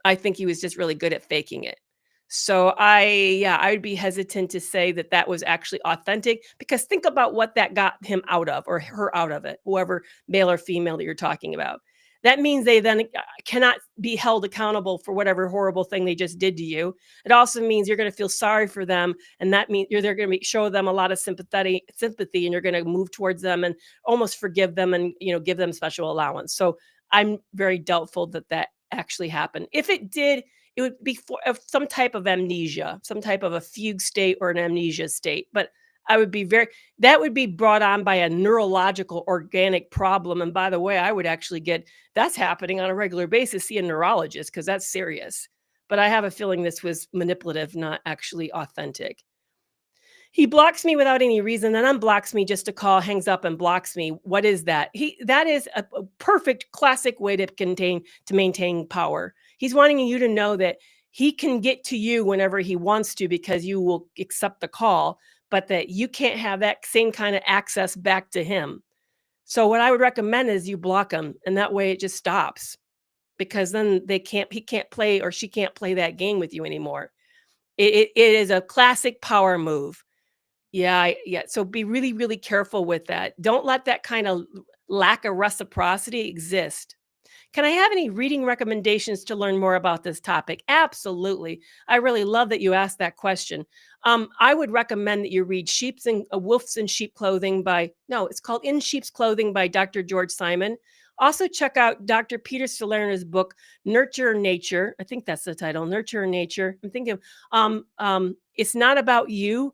A: I think he was just really good at faking it. So yeah, I would be hesitant to say that that was actually authentic, because think about what that got him out of, or her out of it, whoever, male or female, that you're talking about. That means they then cannot be held accountable for whatever horrible thing they just did to you. It also means you're going to feel sorry for them, and that means they're going to show them a lot of sympathy, and you're going to move towards them and almost forgive them, and give them special allowance. So I'm very doubtful that that actually happened. If it did, it would be for of some type of amnesia, some type of a fugue state or an amnesia state. But I would be very that would be brought on by a neurological organic problem. And by the way, I would actually get that's happening on a regular basis, see a neurologist, because that's serious. But I have a feeling this was manipulative, not actually authentic. He blocks me without any reason, then unblocks me just to call, hangs up and blocks me. What is that? That is a perfect classic way to maintain power. He's wanting you to know that he can get to you whenever he wants to because you will accept the call, but that you can't have that same kind of access back to him. So what I would recommend is you block him, and that way it just stops, because then he can't play, or she can't play that game with you anymore. It is a classic power move. Yeah. So be really, really careful with that. Don't let that kind of lack of reciprocity exist. Can I have any reading recommendations to learn more about this topic? Absolutely. I really love that you asked that question. I would recommend that you read Wolves in Sheep Clothing by, no, it's called In Sheep's Clothing by Dr. George Simon. Also check out Dr. Peter Salerno's book, Nurture Nature. I think that's the title, Nurture Nature. I'm thinking, It's Not About You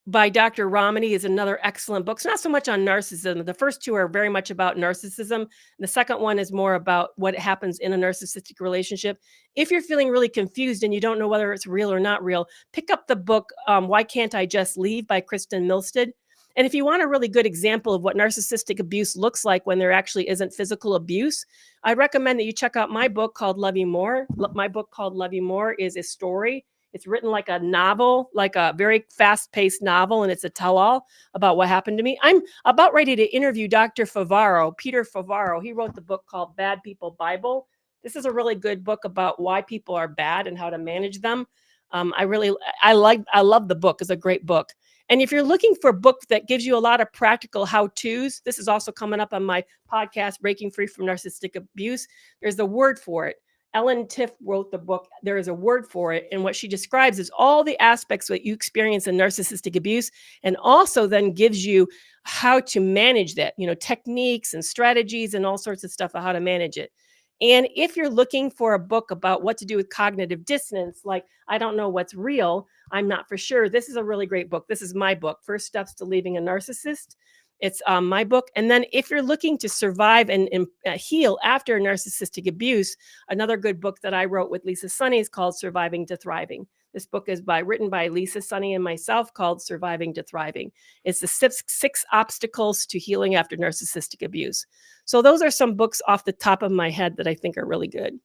A: by Dr. Ramani is another excellent book. It's not so much on narcissism. The first two are very much about narcissism. The second one is more about what happens in a narcissistic relationship. If you're feeling really confused and you don't know whether it's real or not real, pick up the book, Why Can't I Just Leave by Kristen Milstead. And if you want a really good example of what narcissistic abuse looks like when there actually isn't physical abuse, I recommend that you check out my book called Love You More. My book called Love You More is a story. It's written like a novel, like a very fast-paced novel, and it's a tell-all about what happened to me. I'm about ready to interview Dr. Favaro, Peter Favaro. He wrote the book called Bad People Bible. This is a really good book about why people are bad and how to manage them. I love the book. It's a great book. And if you're looking for a book that gives you a lot of practical how-tos, this is also coming up on my podcast, Breaking Free from Narcissistic Abuse. There's a word for it. Ellen Tiff wrote the book. There is a word for it. And what she describes is all the aspects that you experience in narcissistic abuse, and also then gives you how to manage that, techniques and strategies and all sorts of stuff of how to manage it. And if you're looking for a book about what to do with cognitive dissonance, like I don't know what's real, I'm not for sure, this is a really great book. This is my book, First Steps to Leaving a Narcissist. It's my book. And then if you're looking to survive and heal after narcissistic abuse, another good book that I wrote with Lisa Sunny is called Surviving to Thriving. This book is written by Lisa Sunny and myself, called Surviving to Thriving. It's the six obstacles to healing after narcissistic abuse. So those are some books off the top of my head that I think are really good.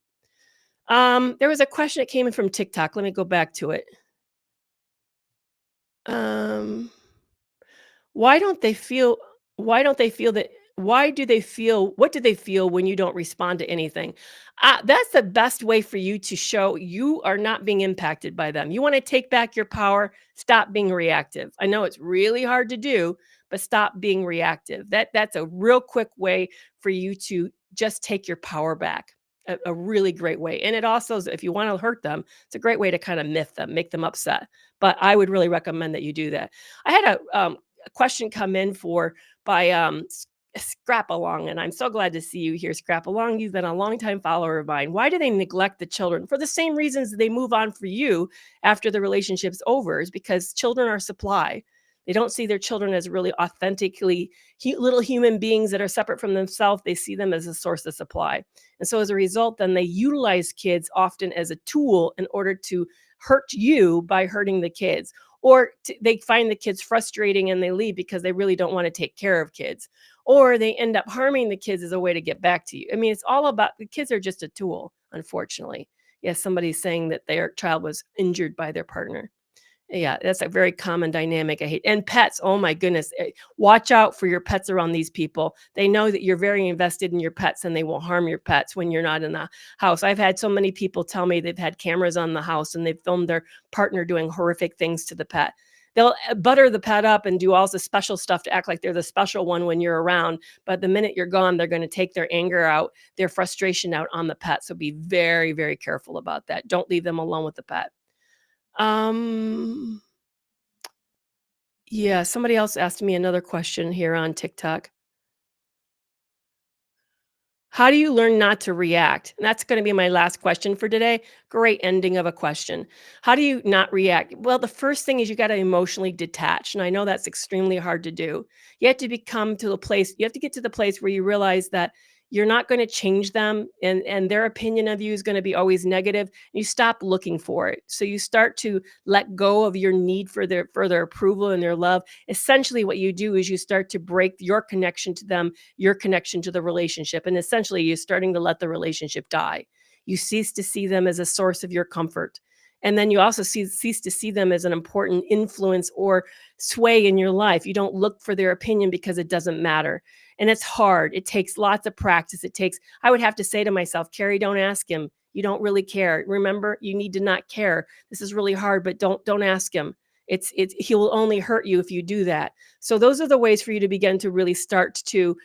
A: There was a question that came in from TikTok. Let me go back to it. Um, why don't they feel why do they feel what do they feel when you don't respond to anything? That's the best way for you to show you are not being impacted by them. You want to take back your power, stop being reactive. I know it's really hard to do, but stop being reactive. That's a real quick way for you to just take your power back. A really great way. And it also is, if you want to hurt them, it's a great way to kind of myth them, make them upset. But I would really recommend that you do that. I had a question come in by Scrap Along, and I'm so glad to see you here, Scrap Along. You've been a longtime follower of mine. Why do they neglect the children? For the same reasons they move on for you after the relationship's over, is because children are supply. They don't see their children as really authentically little human beings that are separate from themselves. They see them as a source of supply. And so as a result, then they utilize kids often as a tool in order to hurt you by hurting the kids. Or they find the kids frustrating and they leave because they really don't want to take care of kids. Or they end up harming the kids as a way to get back to you. I mean, it's all about the kids are just a tool, unfortunately. Yes, somebody's saying that their child was injured by their partner. Yeah, that's a very common dynamic. I hate and pets. Oh my goodness. Watch out for your pets around these people. They know that you're very invested in your pets and they will harm your pets when you're not in the house. I've had so many people tell me they've had cameras on the house and they've filmed their partner doing horrific things to the pet. They'll butter the pet up and do all the special stuff to act like they're the special one when you're around. But the minute you're gone, they're going to take their anger out, their frustration out on the pet. So be very, very careful about that. Don't leave them alone with the pet. Um, yeah, somebody else asked me another question here on TikTok. How do you learn not to react? And that's going to be my last question for today. Great ending of a question. How do you not react? Well, the first thing is you got to emotionally detach. And I know that's extremely hard to do. You have to you have to get to the place where you realize that you're not going to change them and their opinion of you is going to be always negative. You stop looking for it. So you start to let go of your need for their approval and their love. Essentially what you do is you start to break your connection to them, your connection to the relationship. And essentially, you're starting to let the relationship die. You cease to see them as a source of your comfort. And then you also cease to see them as an important influence or sway in your life. You don't look for their opinion because it doesn't matter. And it's hard. It takes lots of practice. I would have to say to myself, Carrie, don't ask him. You don't really care. Remember, you need to not care. This is really hard, but don't ask him. He will only hurt you if you do that. So those are the ways for you to begin to really start to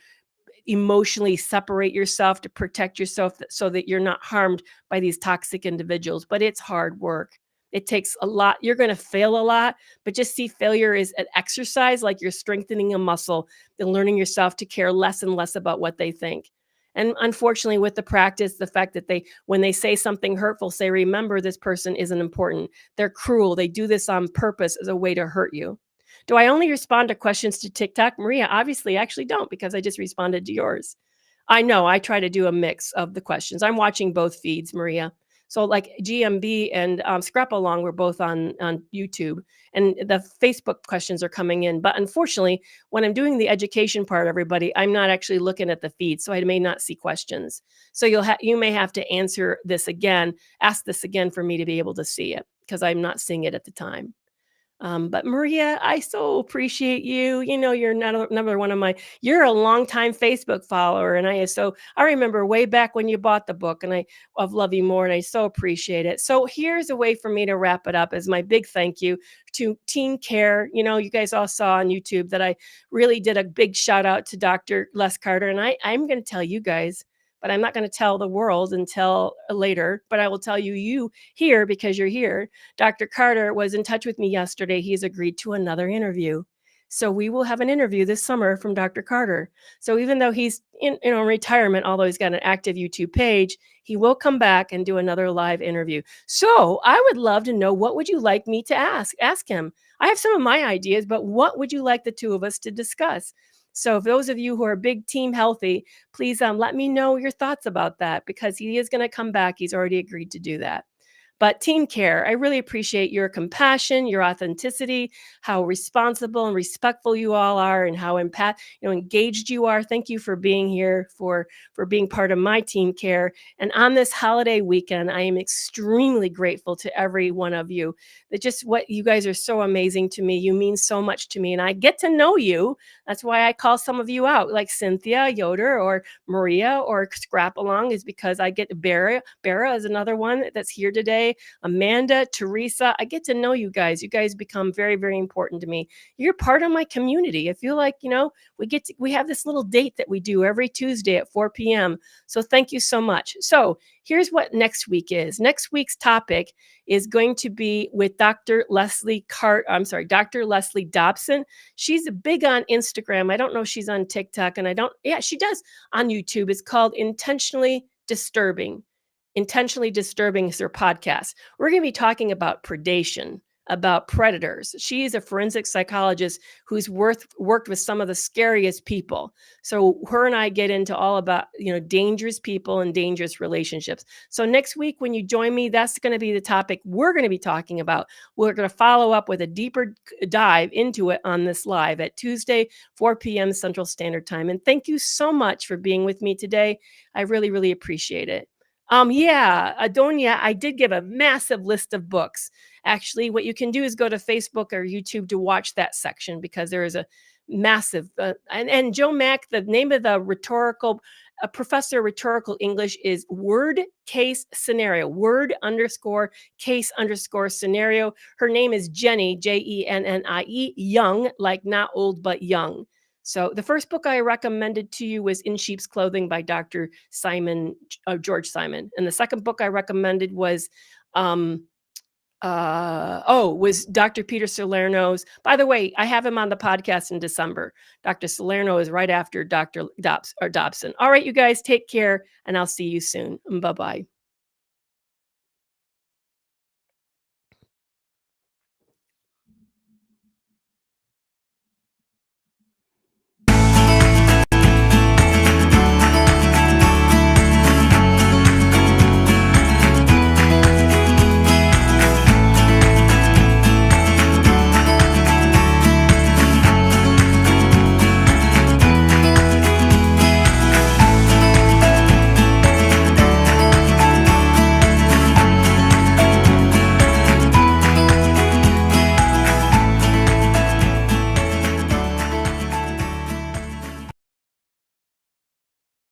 A: emotionally separate yourself, to protect yourself so that you're not harmed by these toxic individuals. But it's hard work. It takes a lot. You're going to fail a lot, but just see failure as an exercise, like you're strengthening a muscle and learning yourself to care less and less about what they think. And unfortunately, with the practice, the fact that when they say something hurtful, say, remember, this person isn't important. They're cruel. They do this on purpose as a way to hurt you. Do I only respond to questions to TikTok? Maria, obviously, I actually don't, because I just responded to yours. I know I try to do a mix of the questions. I'm watching both feeds, Maria. So like GMB and Scrap Along, we're both on YouTube, and the Facebook questions are coming in. But unfortunately, when I'm doing the education part, everybody, I'm not actually looking at the feed, so I may not see questions. So you may have to ask this again for me to be able to see it, because I'm not seeing it at the time. But Maria, I so appreciate you. You know, you're not another one of you're a longtime Facebook follower. And I remember way back when you bought the book of Love You More, and I so appreciate it. So here's a way for me to wrap it up as my big thank you to Teen Care. You know, you guys all saw on YouTube that I really did a big shout out to Dr. Les Carter. And I'm going to tell you guys, but I'm not going to tell the world until later. But I will tell you here because you're here. Dr. Carter was in touch with me yesterday. He's agreed to another interview. So we will have an interview this summer from Dr. Carter. So even though he's in retirement, although he's got an active YouTube page, he will come back and do another live interview. So I would love to know, what would you like me to ask? Ask him. I have some of my ideas, but what would you like the two of us to discuss? So, if those of you who are big team healthy, please let me know your thoughts about that, because he is going to come back. He's already agreed to do that. But team care, I really appreciate your compassion, your authenticity, how responsible and respectful you all are, and how engaged you are. Thank you for being here, for being part of my team care. And on this holiday weekend, I am extremely grateful to every one of you. That just what you guys are so amazing to me. You mean so much to me, and I get to know you. That's why I call some of you out, like Cynthia Yoder or Maria or Scrap Along, is because I get Bera. Bera is another one that's here today. Amanda, Teresa, I get to know you guys. You guys become very, very important to me. You're part of my community. I feel like, we have this little date that we do every Tuesday at 4 p.m. So thank you so much. So here's what next week is. Next week's topic is going to be with Dr. Dr. Leslie Dobson. She's big on Instagram. I don't know if she's on TikTok, and she does on YouTube. It's called Intentionally Disturbing. Intentionally Disturbing is her podcast. We're going to be talking about predation, about predators. She's a forensic psychologist who's worked with some of the scariest people. So her and I get into all about, dangerous people and dangerous relationships. So next week when you join me, that's going to be the topic we're going to be talking about. We're going to follow up with a deeper dive into it on this live at Tuesday, 4 p.m. Central Standard Time. And thank you so much for being with me today. I really, really appreciate it. Yeah, Adonia, I did give a massive list of books. Actually, what you can do is go to Facebook or YouTube to watch that section, because there is a massive and Joe Mack, the name of the professor of rhetorical English is word case scenario, word underscore case underscore scenario. Her name is Jenny, Jennie, Young, like not old, but young. So the first book I recommended to you was In Sheep's Clothing by Dr. George Simon. And the second book I recommended was Dr. Peter Salerno's. By the way, I have him on the podcast in December. Dr. Salerno is right after Dr. Dobson. All right, you guys, take care, and I'll see you soon. Bye-bye.